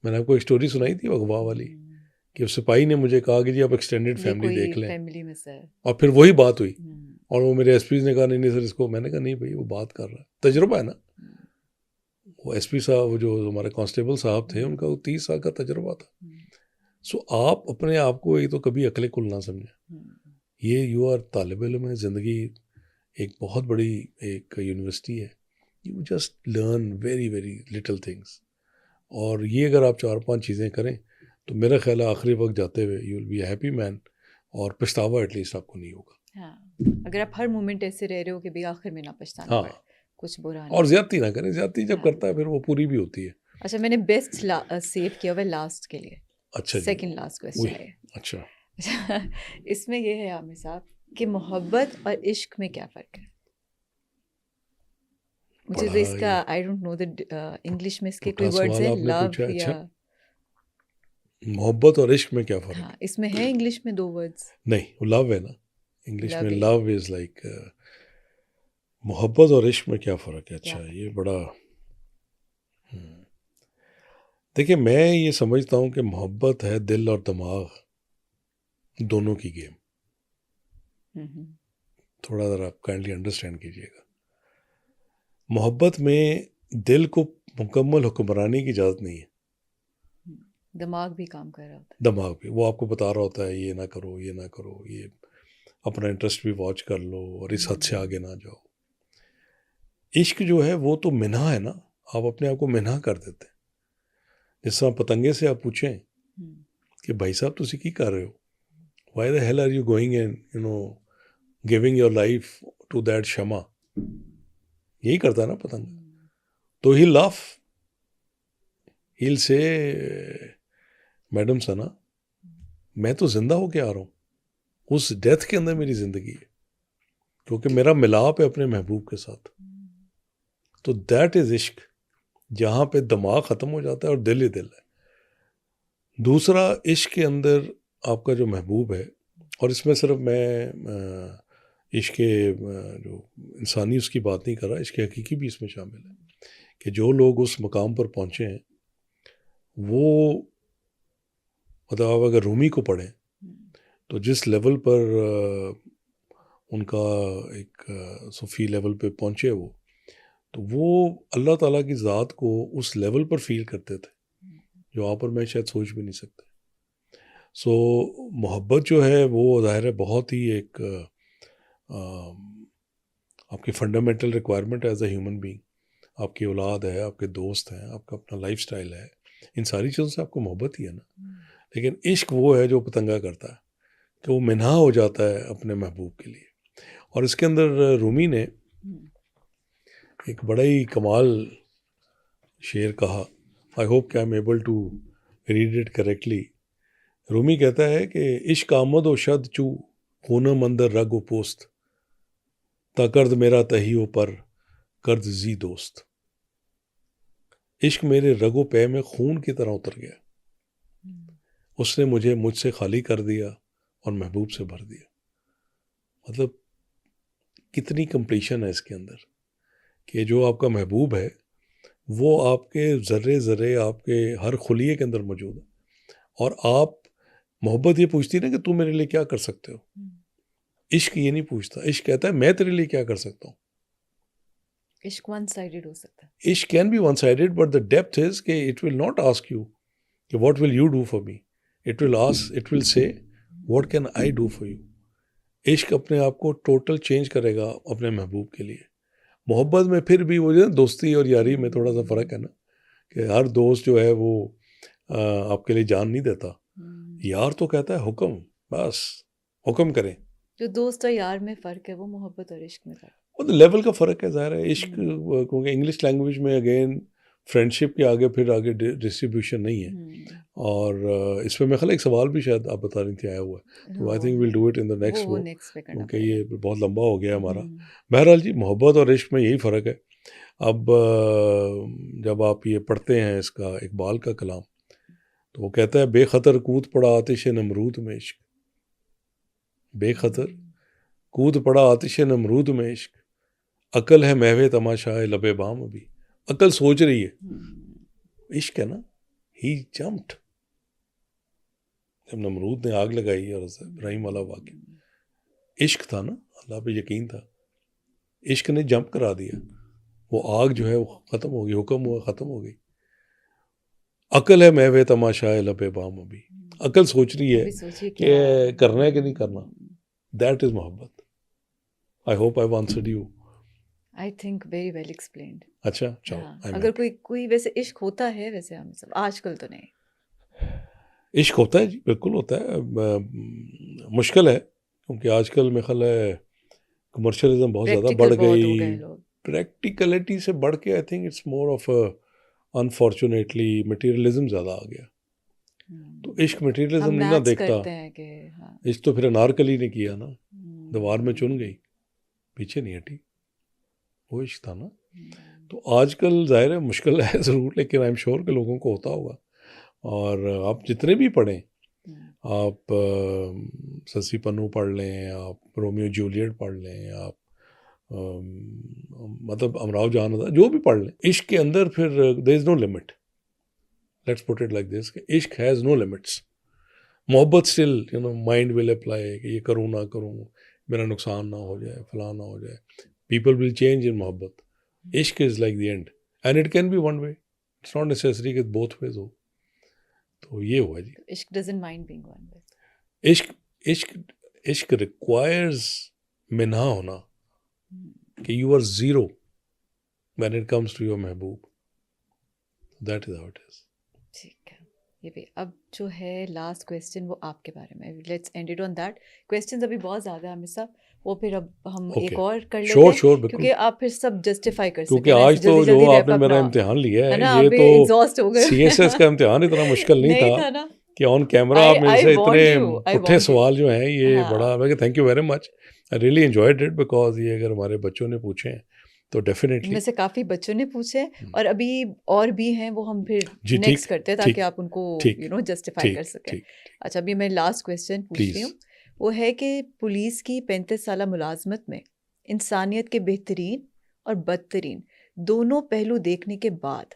मैंने आपको एक स्टोरी सुनाई थी अगवा वाली, कि उस सिपाही ने मुझे कहा कि जी आप एक्सटेंडेड फैमिली देख लें, फैमिली में सर, और फिर वही बात हुई, और वो मेरे एसपी ने कहा नहीं नहीं सर इसको, मैंने कहा नहीं भाई वो बात कर रहा है, तजुर्बा है ना। वो एसपी साहब, वो जो हमारे कांस्टेबल साहब थे, उनका वो 30 साल का तजुर्बा था। सो आप अपने आप को एक तो कभी अकले कुल ना समझें, ये यू आर तालिब इल्म है, ज़िंदगी एक बहुत बड़ी एक यूनिवर्सिटी है, you just learn very very little things, और ये अगर आप 4-5 चीज़ें करें तो मेरा ख्याल है आखिरी वक्त जाते हुए you will be happy man, और पछतावा एटलीस्ट आपको नहीं होगा। हाँ, अगर आप हर मोमेंट ऐसे रह रहे हो कि भाई आखिर में ना पछताना पड़े, कुछ बुरा नहीं, और ज्यादती ना करें, ज्यादती जब करता है फिर वो पूरी भी होती है। अच्छा, मैंने बेस्ट सेव किया हुआ है लास्ट के लिए। अच्छा जी, सेकंड लास्ट क्वेश्चन है। अच्छा इसमें ये है आमिर साहब कि मोहब्बत और इश्क में क्या फ़र्क है? मुझे तो इसका आई डोंट नो द इंग्लिश में इसके कोई वर्ड्स हैं, लव या मोहब्बत और इश्क में क्या फ़र्क है? हाँ, इसमें है इंग्लिश में 2 वर्ड्स। नहीं, वो लव है ना, इंग्लिश में लव इज़ लाइक, मोहब्बत और इश्क में क्या फ़र्क है? अच्छा, ये बड़ा देखिए, मैं ये समझता हूँ कि मोहब्बत है दिल और दिमाग दोनों की गेम। थोड़ा ज़रा आप काइंडली अंडरस्टैंड कीजिएगा। मोहब्बत में दिल को मुकम्मल हुक्मरानी की इजाज़त नहीं है, दिमाग भी काम कर रहा होता है। दिमाग भी वो आपको बता रहा होता है ये ना करो, ये ना करो, ये अपना इंटरेस्ट भी वॉच कर लो, और इस हद से आगे ना जाओ। इश्क जो है वो तो मिन्हा है ना, आप अपने आप को मिन्हा कर देते हैं। जिस तरह पतंगे से आप पूछें कि भाई साहब तुसी की कर रहे हो, why the hell are you going and you know giving your life to that शमा, यही करता है ना पतंगा। तो ही लाफ, he'll से मैडम सना मैं तो जिंदा होके आ रहा हूँ, उस डेथ के अंदर मेरी जिंदगी है, क्योंकि मेरा मिलाप है अपने महबूब के साथ। तो दैट इज इश्क, जहाँ पे दिमाग ख़त्म हो जाता है और दिल ही दिल है। दूसरा, इश्क के अंदर आपका जो महबूब है, और इसमें सिर्फ मैं इश्क जो इंसानी उसकी बात नहीं कर रहा, इश्क हकीकी भी इसमें शामिल है, कि जो लोग उस मकाम पर पहुँचे हैं वो, मतलब आप अगर रूमी को पढ़ें तो जिस लेवल पर उनका एक सूफ़ी लेवल पे पहुँचे वो, तो वो अल्लाह ताला की ज़ात को उस लेवल पर फील करते थे जो आप और मैं शायद सोच भी नहीं सकते। सो मोहब्बत जो है वो ज़ाहिर है बहुत ही एक आपकी fundamental requirement as a human being. आपकी औलाद है, आपके दोस्त हैं, आपका अपना लाइफस्टाइल है, इन सारी चीज़ों से आपको मोहब्बत ही है ना। लेकिन इश्क वो है जो पतंगा करता है कि वो मिन्हा हो जाता है अपने महबूब के लिए। और इसके अंदर रूमी ने एक बड़ा ही कमाल शेर कहा, आई होप कि I am able to read it correctly. Rumi कहता है कि इश्क आमद व शद चू खूनम अंदर रग व पोस्त, तकर्द मेरा तहियो पर कर्द जी दोस्त। इश्क मेरे रगो पे में खून की तरह उतर गया, उसने मुझे मुझसे खाली कर दिया और महबूब से भर दिया। मतलब कितनी कंप्लीशन है इसके अंदर कि जो आपका महबूब है वो आपके ज़र्रे ज़र्रे, आपके हर खुलिये के अंदर मौजूद है। और आप, मोहब्बत ये पूछती है ना कि तू मेरे लिए क्या कर सकते हो, इश्क ये नहीं पूछता। इश्क कहता है मैं तेरे लिए क्या कर सकता हूँ। इश्क वन साइडेड हो सकता है। Ishq can be one sided, but the depth is कि it will not ask you कि what will you do for me, it will say what can I do for you. इश्क अपने आप को टोटल चेंज करेगा अपने महबूब के लिए। मोहब्बत में फिर भी वो जो दोस्ती और यारी में थोड़ा सा फ़र्क है ना, कि हर दोस्त जो है वो आपके लिए जान नहीं देता। यार तो कहता है हुक्म, बस हुक्म करें। जो दोस्त और यार में फ़र्क है वो मोहब्बत और इश्क में फ़र्क, वो तो लेवल का फ़र्क है, ज़ाहिर है। इश्क क्योंकि इंग्लिश लैंग्वेज में अगेन फ्रेंडशिप के आगे डिस्ट्रीब्यूशन नहीं है। और इसमें मेरे ख्याल एक सवाल भी शायद आप बता रही थी आया हुआ है, तो I think will do it in the next वो, क्योंकि ये बहुत लंबा हो गया हमारा। बहरहाल जी, मोहब्बत और इश्क में यही फ़र्क है। अब जब आप ये पढ़ते हैं इसका इकबाल का कलाम, तो वो कहता है बेखतर कूद पड़ा आतिश नमरूद में इश्क, बेखतर कूद पड़ा आतिश नमरूद में इश्क, अकल है महवे तमाशाए लबे बाम। अभी अकल सोच रही है, इश्क है ना, ही जम्प्ड। जब नमरूद ने आग लगाई और इब्राहिम वाला वाक़या, इश्क था ना, अल्लाह पे यकीन था, इश्क ने जंप करा दिया, वो आग जो है वो ख़त्म हो गई, हुक्म हुआ ख़त्म हो गई। अकल है महवे तमाशाए लबे बाम। अभी अकल सोच रही है कि करना है कि नहीं करना। दैट इज़ मोहब्बत। I hope I have answered you. I think very well explained. अच्छा, चलो। हाँ, अगर कोई वैसे इश्क होता है, वैसे हम सब आजकल तो नहीं। इश्क होता है जी, बिल्कुल होता है। मुश्किल है क्योंकि आजकल मेरे ख्याल है कमर्शियलिज्म बहुत ज़्यादा बढ़ गई। प्रैक्टिकलिटी से बढ़ के आई think it's more of unfortunately materialism ज़्यादा आ गया। तो इश्क मटेरियलिज्म नहीं ना देखता। हाँ। इश्क तो फिर अनारकली ने किया ना, दीवार में चुन गई, पीछे नहीं हटी, वो इश्क था ना। तो आजकल जाहिर है मुश्किल है ज़रूर, लेकिन आई एम श्योर कि लोगों को होता होगा। और आप जितने भी पढ़ें, आप ससी पन्नू पढ़ लें, आप रोमियो जूलियट पढ़ लें, आप मतलब अमराव जान, जो भी पढ़ लें, इश्क के अंदर फिर there is no limit. Let's put it like this, इश्क हैज़ नो लिमिट्स। मोहब्बत स्टिल माइंड विल अप्लाई कि ये करूँ ना करूँ, मेरा नुकसान ना हो जाए, फलां ना हो जाए। People will change in mohabbat. Ishq is like the end and it can be one way, it's not necessary कि बोथ वेज हो। तो ये हुआ जी। Ishq doesn't mind being one way. Ishq requires मिन्हा होना कि you are zero when it comes to your mehboob. That is how it is. ठीक है, ये भी अब जो है लास्ट क्वेश्चन वो आपके बारे में, let's end it on that. Questions अभी बहुत ज़्यादा है हमें सब, वो फिर अब हम एक और कर लेते हैं, क्योंकि आप फिर सब जस्टिफाई कर सकें। क्योंकि आज तो जो आपने मेरा इम्तिहान लिया है ना, ये अभी तो एग्जॉस्ट हो गए। सीएसएस का इम्तिहान इतना मुश्किल नहीं था ना कि ऑन कैमरा आप मेरे से इतने पुट्ठे सवाल जो हैं ये हाँ। बड़ा, मैं thank you very much, I really enjoyed it, because ये अगर हमारे बच्चों ने पूछे हैं तो डेफिनेटली, इनमें से काफ़ी बच्चों ने पूछे और अभी और भी हैं, वो हम फिर नेक्स्ट करते हैं ताकि आप उनको जस्टिफाई कर सकें। अच्छा, अभी मैं लास्ट क्वेश्चन पूछ रही हूँ, वो है कि पुलिस की 35 साल मुलाजमत में इंसानियत के बेहतरीन और बदतरीन दोनों पहलू देखने के बाद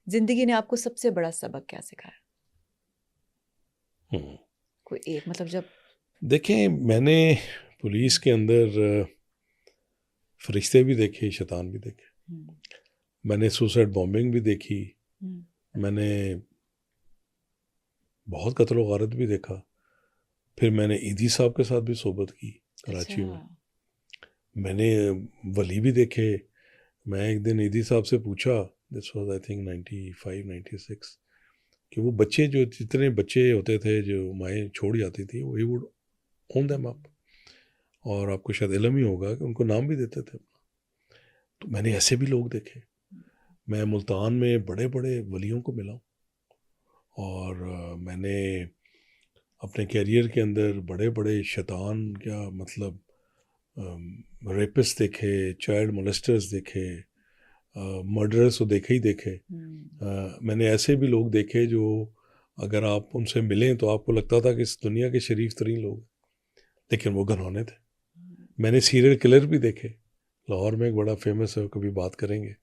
जिंदगी ने आपको सबसे बड़ा सबक क्या सिखाया? कोई एक, मतलब जब देखें, मैंने पुलिस के अंदर फरिश्ते भी देखे, शैतान भी देखे, मैंने सुसाइड बॉम्बिंग भी देखी, मैंने बहुत कत्ल व गारत भी देखा, फिर मैंने ईदी साहब के साथ भी सोबत की कराची में, मैंने वली भी देखे। मैं एक दिन ईदी साहब से पूछा, दिस वाज आई थिंक 95-96, कि वो बच्चे जो जितने बच्चे होते थे जो माएँ छोड़ जाती थी, वो he would own them up. और आपको शायद इल्म ही होगा कि उनको नाम भी देते थे। तो मैंने ऐसे भी लोग देखे। मैं मुल्तान में बड़े बड़े वलियों को मिला हूँ, और मैंने अपने कैरियर के अंदर बड़े बड़े शैतान, क्या मतलब रेपिस्ट देखे, चाइल्ड मोलेस्टर्स देखे, मर्डरर्स तो देखे ही देखे। मैंने ऐसे भी लोग देखे जो अगर आप उनसे मिलें तो आपको लगता था कि इस दुनिया के शरीफ तरीन लोग, लेकिन वो घनौने थे। मैंने सीरियल किलर भी देखे। लाहौर में एक बड़ा फेमस है, कभी बात करेंगे,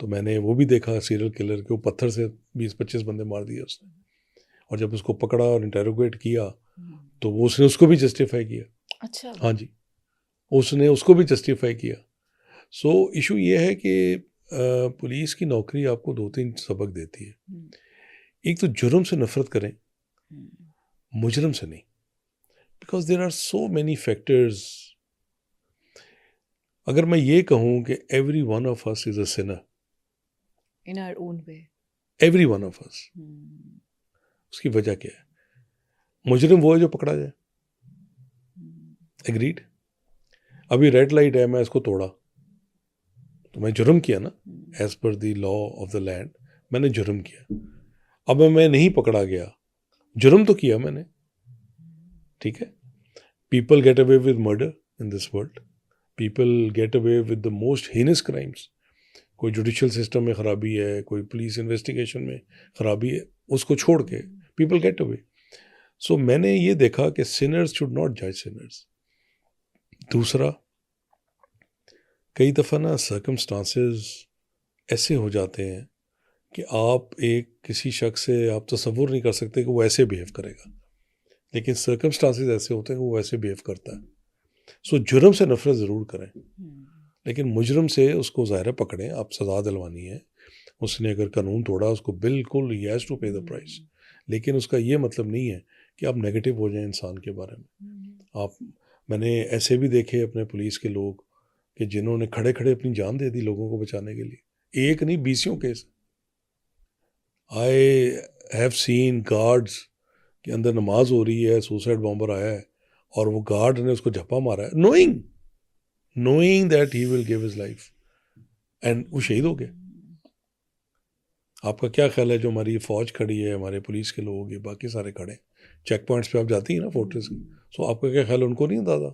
तो मैंने वो भी देखा सीरियल किलर के। वो पत्थर से 20-25 बंदे मार दिए उसने, और जब उसको पकड़ा और इंटेरोगेट किया तो वो उसने उसको भी जस्टिफाई किया। अच्छा। हाँ जी, उसने उसको भी जस्टिफाई किया। सो इशू ये है कि पुलिस की नौकरी आपको 2-3 सबक देती है। एक तो जुर्म से नफरत करें, मुजरम से नहीं, because there are so many factors. अगर मैं ये कहूँ कि every one of us is a sinner in our own way, every one of us, उसकी वजह क्या है? मुजरिम वो है जो पकड़ा जाए। एग्रीड? अभी रेड लाइट है, मैं इसको तोड़ा तो मैं जुर्म किया ना, as per the law of the land मैंने जुर्म किया। अब मैं नहीं पकड़ा गया, जुर्म तो किया मैंने, ठीक है। People get away with murder in this world, people get away with the most heinous crimes. कोई जुडिशियल सिस्टम में खराबी है, कोई पुलिस इन्वेस्टिगेशन में खराबी है, उसको छोड़ के पीपल गेट अवे। सो मैंने ये देखा कि सिनर्स शुड नॉट जज सिनर्स। दूसरा, कई दफ़ा ना सर्कमस्टांसेस ऐसे हो जाते हैं कि आप एक किसी शख्स से आप तसव्वुर नहीं कर सकते कि वो ऐसे बिहेव करेगा, लेकिन सर्कमस्टांसेस ऐसे होते हैं कि वो ऐसे बिहेव करता है। सो जुर्म से नफरत ज़रूर करें, लेकिन मुजरम से उसको ज़ाहिर पकड़ें, आप सज़ा दिलवानी है। उसने अगर कानून तोड़ा, उसको बिल्कुल ही हैज़ टू पे द प्राइस, लेकिन उसका ये मतलब नहीं है कि आप नेगेटिव हो जाएं इंसान के बारे में। मैंने ऐसे भी देखे अपने पुलिस के लोग कि जिन्होंने खड़े खड़े अपनी जान दे दी लोगों को बचाने के लिए। एक नहीं, 20 case. I have scene guards के अंदर नमाज हो रही है, सुसाइड बॉम्बर आया है और वो गार्ड ने उसको झप्पा मारा है, knowing that he will give his life, and वो शहीद हो गए। आपका क्या ख्याल है, जो हमारी फौज खड़ी है, हमारे पुलिस के लोग, ये बाकी सारे खड़े चेक पॉइंट्स पे आप जाती हैं ना फोर्ट्रेस की, सो आपका क्या ख्याल है, उनको नहीं अंदाजा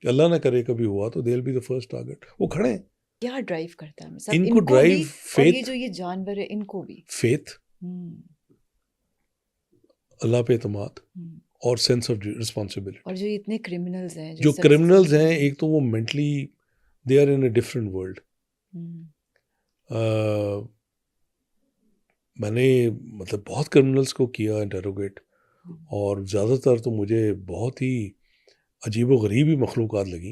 कि अल्लाह ना करे कभी हुआ तो they will be the first target. वो खड़े हैं। क्या ड्राइव करता है सब इनको ड्राइव भी, फेथ, और ये जो ये जानवर है इनको भी फेथ, अल्लाह पे एतमाद और सेंस ऑफ रिस्पॉन्सिबिलिटी। और जो इतने क्रिमिनल्स हैं, जो क्रिमिनल्स हैं, एक तो वो mentally they are in a different world. मैंने मतलब बहुत क्रिमिनल्स को किया इंटेरोगेट, और ज़्यादातर तो मुझे बहुत ही अजीब व गरीब ही मखलूक़ात लगी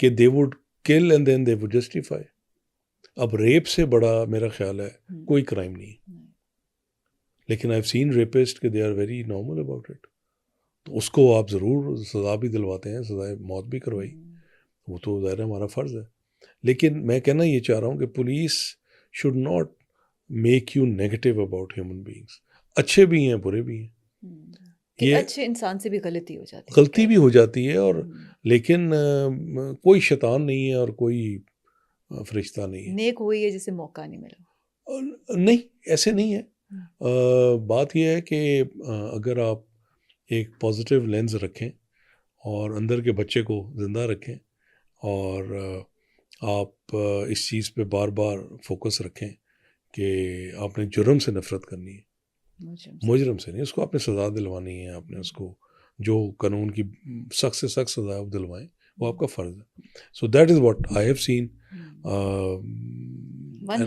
कि they would kill and then they would justify. अब रेप से बड़ा मेरा ख्याल है कोई क्राइम नहीं, लेकिन आई हैव सीन रेपिस्ट कि they are very normal about it. तो उसको आप ज़रूर सज़ा भी दिलवाते हैं, सज़ाए मौत भी करवाई, वो तो ज़ाहिर हमारा फ़र्ज़ है। लेकिन मैं कहना ये चाह रहा हूँ कि police should not make you negative about human beings. अच्छे भी हैं, बुरे भी हैं। कि अच्छे इंसान से भी गलती हो जाती है, गलती भी हो जाती है, और लेकिन कोई शैतान नहीं है और कोई फरिश्ता नहीं है। नेक हुई है जिसे मौका नहीं मिला, नहीं, ऐसे नहीं है। बात यह है कि अगर आप एक पॉजिटिव लेंस रखें और अंदर के बच्चे को ज़िंदा रखें, और आप इस चीज़ पे बार बार फोकस रखें कि आपने जुर्म से नफ़रत करनी है, मुजरम से नहीं, उसको आपने सज़ा दिलवानी है, आपने उसको जो कानून की सख्त से सख्त सज़ा दिलवाएं, वो आपका फ़र्ज़ है। So that is what I have scene. One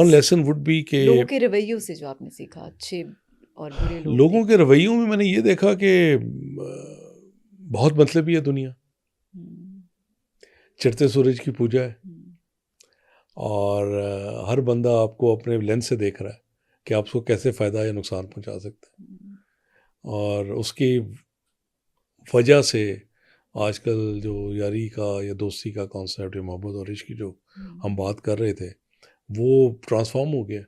lesson would be के लोगों के रवैयों से जो आपने सीखा, अच्छे और बुरे लोगों के रवैयों में मैंने ये देखा कि बहुत मतलबी है दुनिया, चढ़ते सूरज की पूजा है, और हर बंदा आपको अपने लेंस से देख रहा है कि आपको कैसे फ़ायदा या नुकसान पहुंचा सकता है, और उसकी वजह से आजकल जो यारी का या दोस्ती का कॉन्सेप्ट या मोहब्बत और इश्क की जो हम बात कर रहे थे, वो ट्रांसफॉर्म हो गया,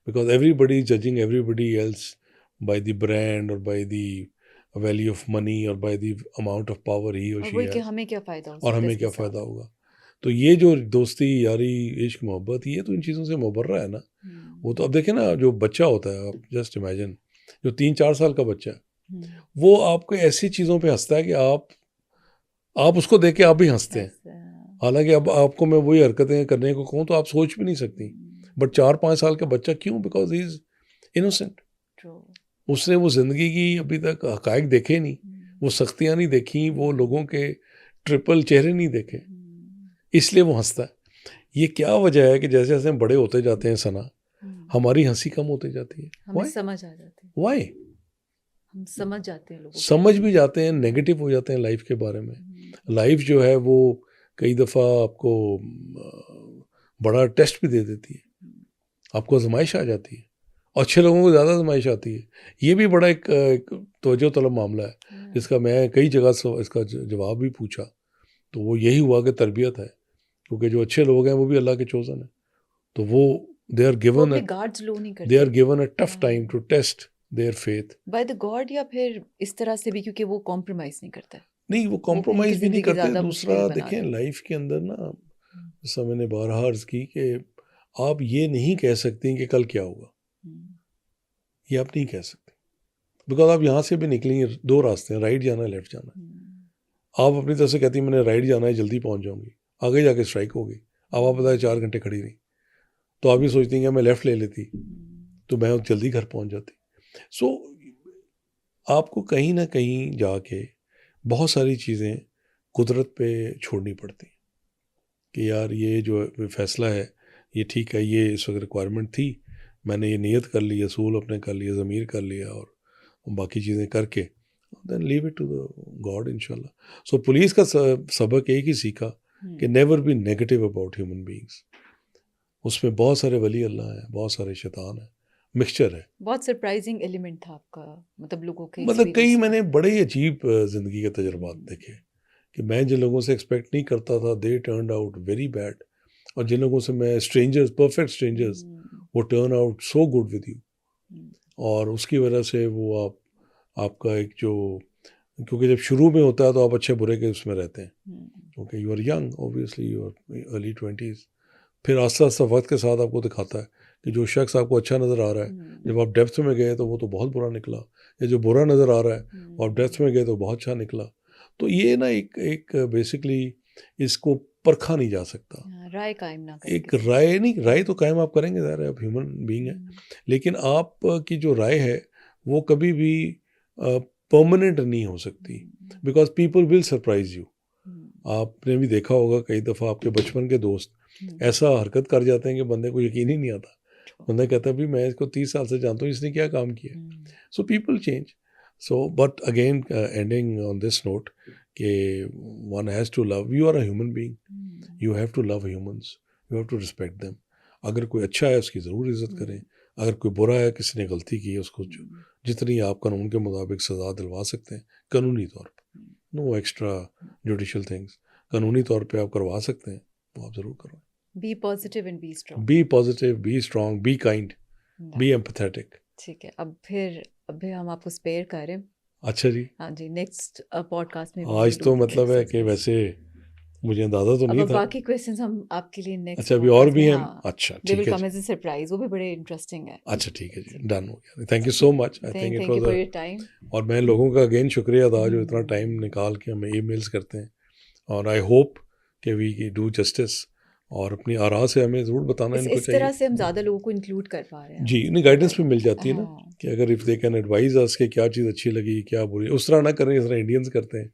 because everybody is judging everybody else by the brand और by the value of money और by the amount of power ही और और शी वही कि हैज, हमें क्या फ़ायदा हो और सकता है हमें इसके क्या साथ। फ़ायदा होगा। तो ये जो दोस्ती यारी इश्क मोहब्बत, ये तो इन चीज़ों से मुबर्रा है ना। वो तो अब देखें ना, जो बच्चा होता है, आप जस्ट इमेजिन, जो 3-4 साल का बच्चा है, वो आपको ऐसी चीज़ों पे हंसता है कि आप उसको देख के आप भी हंसते हैं। ऐसा। हालांकि अब आपको मैं वही हरकतें करने को कहूँ तो आप सोच भी नहीं सकती, बट 4-5 साल का बच्चा क्यों? Because he is innocent. True. उसने वो ज़िंदगी की अभी तक हकायक देखे नहीं, वो सख्तियाँ नहीं देखी, वो लोगों के ट्रिपल चेहरे नहीं देखे, इसलिए वो हंसता है। ये क्या वजह है कि जैसे जैसे हम बड़े होते जाते हैं सना, हमारी हंसी कम होती जाती है। हमें Why? समझ आ जाती है, Why? हम समझ जाते हैं लोगों की समझ हंसी। भी जाते हैं, नेगेटिव हो जाते हैं लाइफ के बारे में। लाइफ जो है वो कई दफ़ा आपको बड़ा टेस्ट भी दे देती है, आपको आजमाइश आ जाती है, और अच्छे लोगों को ज़्यादा आजमाइश आती है। ये भी बड़ा एक तवज्जो तलब मामला है, जिसका मैं कई जगह इसका जवाब भी पूछा, तो वो यही हुआ कि तरबियत है, क्योंकि जो अच्छे लोग हैं वो भी अल्लाह के चोज़न है, तो वो दे आर वो गिवन अपने गार्ड्स लो नहीं दे आर करते given a tough time to test their faith. By the God, या फिर इस तरह से भी क्योंकि वो कॉम्प्रोमाइज़ नहीं करता है, नहीं, वो वो उनकी कॉम्प्रोमाइज़ भी नहीं ज़िंदगी करते। ज़्यादा दूसरा मुश्किल बना देखें, देते हैं। लाइफ के अंदर ना, जैसा मैंने बारहा अर्ज़ की कि आप ये नहीं कह सकती कि कल क्या होगा, ये आप नहीं कह सकते, बिकॉज आप यहाँ से भी निकलेंगे, 2 रास्ते हैं, राइट जाना है, लेफ्ट जाना है। आप अपनी तरफ से कहती हैं मैंने राइट जाना है, जल्दी पहुँच जाऊँगी, आगे जाके स्ट्राइक होगी, अब आप बताए 4 घंटे खड़ी रही, तो आप भी सोचती हैं मैं लेफ़्ट ले लेती तो मैं जल्दी घर पहुँच जाती। सो आपको कहीं ना कहीं जाके बहुत सारी चीज़ें कुदरत पे छोड़नी पड़ती कि यार ये जो फैसला है ये ठीक है, ये इस वक्त रिक्वायरमेंट थी, मैंने ये नियत कर ली, असूल अपने कर लिए, ज़मीर कर लिया, और बाकी चीज़ें करके then leave it to the God इंशाल्लाह। सो पुलिस का सबक एक ही सीखा कि never be negative about human beings. उसमें बहुत सारे वली अल्लाह हैं, बहुत सारे शैतान हैं, मिक्सचर है। बहुत सरप्राइजिंग एलिमेंट था आपका, मतलब लोगों के मतलब कई एक्सपीरियंस में। मैंने बड़े ही अजीब ज़िंदगी के तजुर्बात देखे कि मैं जिन लोगों से एक्सपेक्ट नहीं करता था they turn out very bad, और जिन लोगों से मैं स्ट्रेंजर्स, परफेक्ट स्ट्रेंजर्स, वो turn out so good with you. और उसकी वजह से वो आपका एक जो, क्योंकि जब शुरू में होता है तो आप अच्छे बुरे के उसमें रहते हैं, क्योंकि you are young, obviously you are early 20s। फिर आस्ता आस्ता वक्त के साथ आपको दिखाता है कि जो शख्स आपको अच्छा नज़र आ रहा है, जब आप डेप्थ में गए तो वो तो बहुत बुरा निकला, या जो बुरा नज़र आ रहा है और आप डेप्थ में गए तो बहुत अच्छा निकला। तो ये ना एक बेसिकली इसको परखा नहीं जा सकता, राय कायम ना करें एक किसी राय नहीं, राय तो कायम आप करेंगे, ज़ाहिर है आप ह्यूमन बीइंग है, लेकिन आप की जो राय है वो कभी भी परमानेंट नहीं हो सकती, because people will surprise you. आपने भी देखा होगा कई दफ़ा आपके बचपन के दोस्त ऐसा हरकत कर जाते हैं कि बंदे को यकीन ही नहीं आता, बंदा कहता है भी मैं इसको 30 साल से जानता हूँ, इसने क्या काम किया। So people change. So but again ending on this note कि one has to love, you are a human being, you have to love humans, you have to respect them. अगर कोई अच्छा है उसकी ज़रूर इज़्ज़त करें, अगर कोई बुरा है, किसी ने गलती की है, उसको जितनी आप कानून के मुताबिक सज़ा दिलवा सकते हैं कानूनी तौर पर, नो एक्स्ट्रा जुडिशल थिंग्स, कानूनी तौर पे आप करवा सकते हैं वो आप ज़रूर करवाएं। Be positive and be strong. Be positive, be strong, be kind, be empathetic. ठीक है, अब फिर अभी हम आपको स्पेयर कर रहे हैं। अच्छा जी, हाँ जी, नेक्स्ट पॉडकास्ट में आज तो मतलब है कि वैसे मुझे अंदाज़ा तो नहीं अब था। बाकी क्वेश्चंस हम आपके लिए नेक्स्ट अच्छा अभी और भी हैं। हाँ, अच्छा दे विल ठीक है कम जी। एज अ सरप्राइज, वो भी बड़े इंटरेस्टिंग है। अच्छा ठीक है जी, डन हो गया। Thank you so much. I think it thank you for was your time. और मैं लोगों का अगेन शुक्रिया अदा जो इतना टाइम निकाल के हमें ईमेल्स करते हैं, और आई होप कि वी डू जस्टिस, और अपनी आरा से हमें ज़रूर बताना इनको इस चाहिए तरह से हम ज़्यादा लोगों को इंक्लूड कर पा रहे हैं। जी, इन्हें गाइडेंस भी मिल जाती है ना, हाँ। कि अगर इफ़ दे कैन एडवाइज अस कि क्या चीज़ अच्छी लगी क्या बुरी, उस तरह ना करें जिस तरह इंडियंस करते हैं।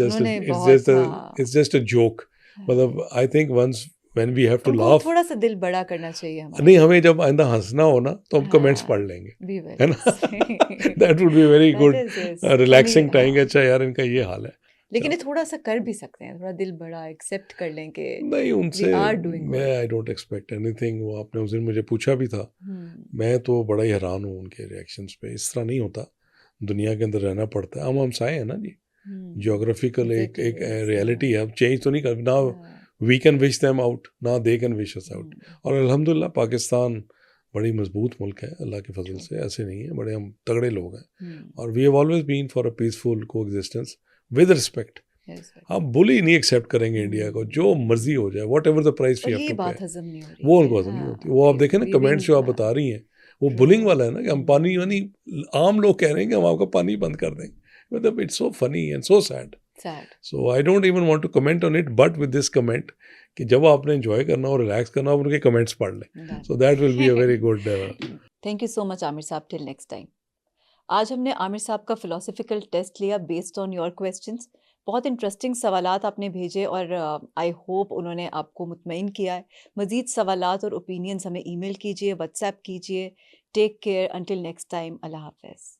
उन्होंने बहुत हाँ, इट्स जस्ट अ जोक। मतलब I think once when we have to उनको लाफ, थोड़ा सा दिल बड़ा करना चाहिए हमारा। नहीं हमें जब आइंदा हंसना हो ना तो हम कमेंट्स पढ़ लेंगे, बी है वेल ना। That would be very good relaxing time. हाँ, अच्छा यार इनका ये हाल है। लेकिन ये थोड़ा सा कर भी सकते हैं, थोड़ा दिल बड़ा एक्सेप्ट कर लें कि नहीं उनसे we are doing मैं good। I don't expect anything. वो आपने उस दिन मुझे पूछा भी था, मैं तो बड़ा ही हैरान हूँ उनके रिएक्शंस पे। इस तरह नहीं होता, दुनिया के अंदर रहना पड़ता है, हम हमसाए हैं ना जी, जियोग्राफिकल एक रियलिटी है, अब चेंज तो नहीं कर ना। We can wish them out ना they can wish us out. और अल्हम्दुलिल्लाह पाकिस्तान बड़ी मजबूत मुल्क है अल्लाह के फजल से, ऐसे नहीं है, बड़े हम तगड़े लोग हैं हम्म, और we have always been for a peaceful coexistence with respect. yes, sir. हम बुली नहीं एक्सेप्ट करेंगे इंडिया को, जो मर्जी हो जाए, whatever the price we और हैव ये टू पे, बात हजम नहीं हो रही वो है, उनको हजम नहीं हाँ, होती। वो आप देखें ना weaving, कमेंट्स जो आप हाँ, बता रही हैं, वो true, बुलिंग वाला है ना, कि हम पानी हम्म, यानी आम लोग कह रहे हैं कि हम आपका पानी बंद कर देंगे, मतलब it's so funny and so sad. sad, so I don't even want to comment on it, but with this comment कि जब आपने एंजॉय करना हो, रिलैक्स करना हो, आप उनके कमेंट्स पढ़ लें, done. So that will be a very good. Thank you so much Aamir साहब, टिल नेक्स्ट टाइम। आज हमने आमिर साहब का फिलोसफिकल टेस्ट लिया बेस्ड ऑन योर क्वेश्चंस। बहुत इंटरेस्टिंग सवालात आपने भेजे और आई होप उन्होंने आपको मुतमईन किया है। मज़ीद सवालात और ओपिनियंस हमें ईमेल कीजिए, व्हाट्सएप कीजिए। Take care, until next time, अल्लाह हाफ़िज़।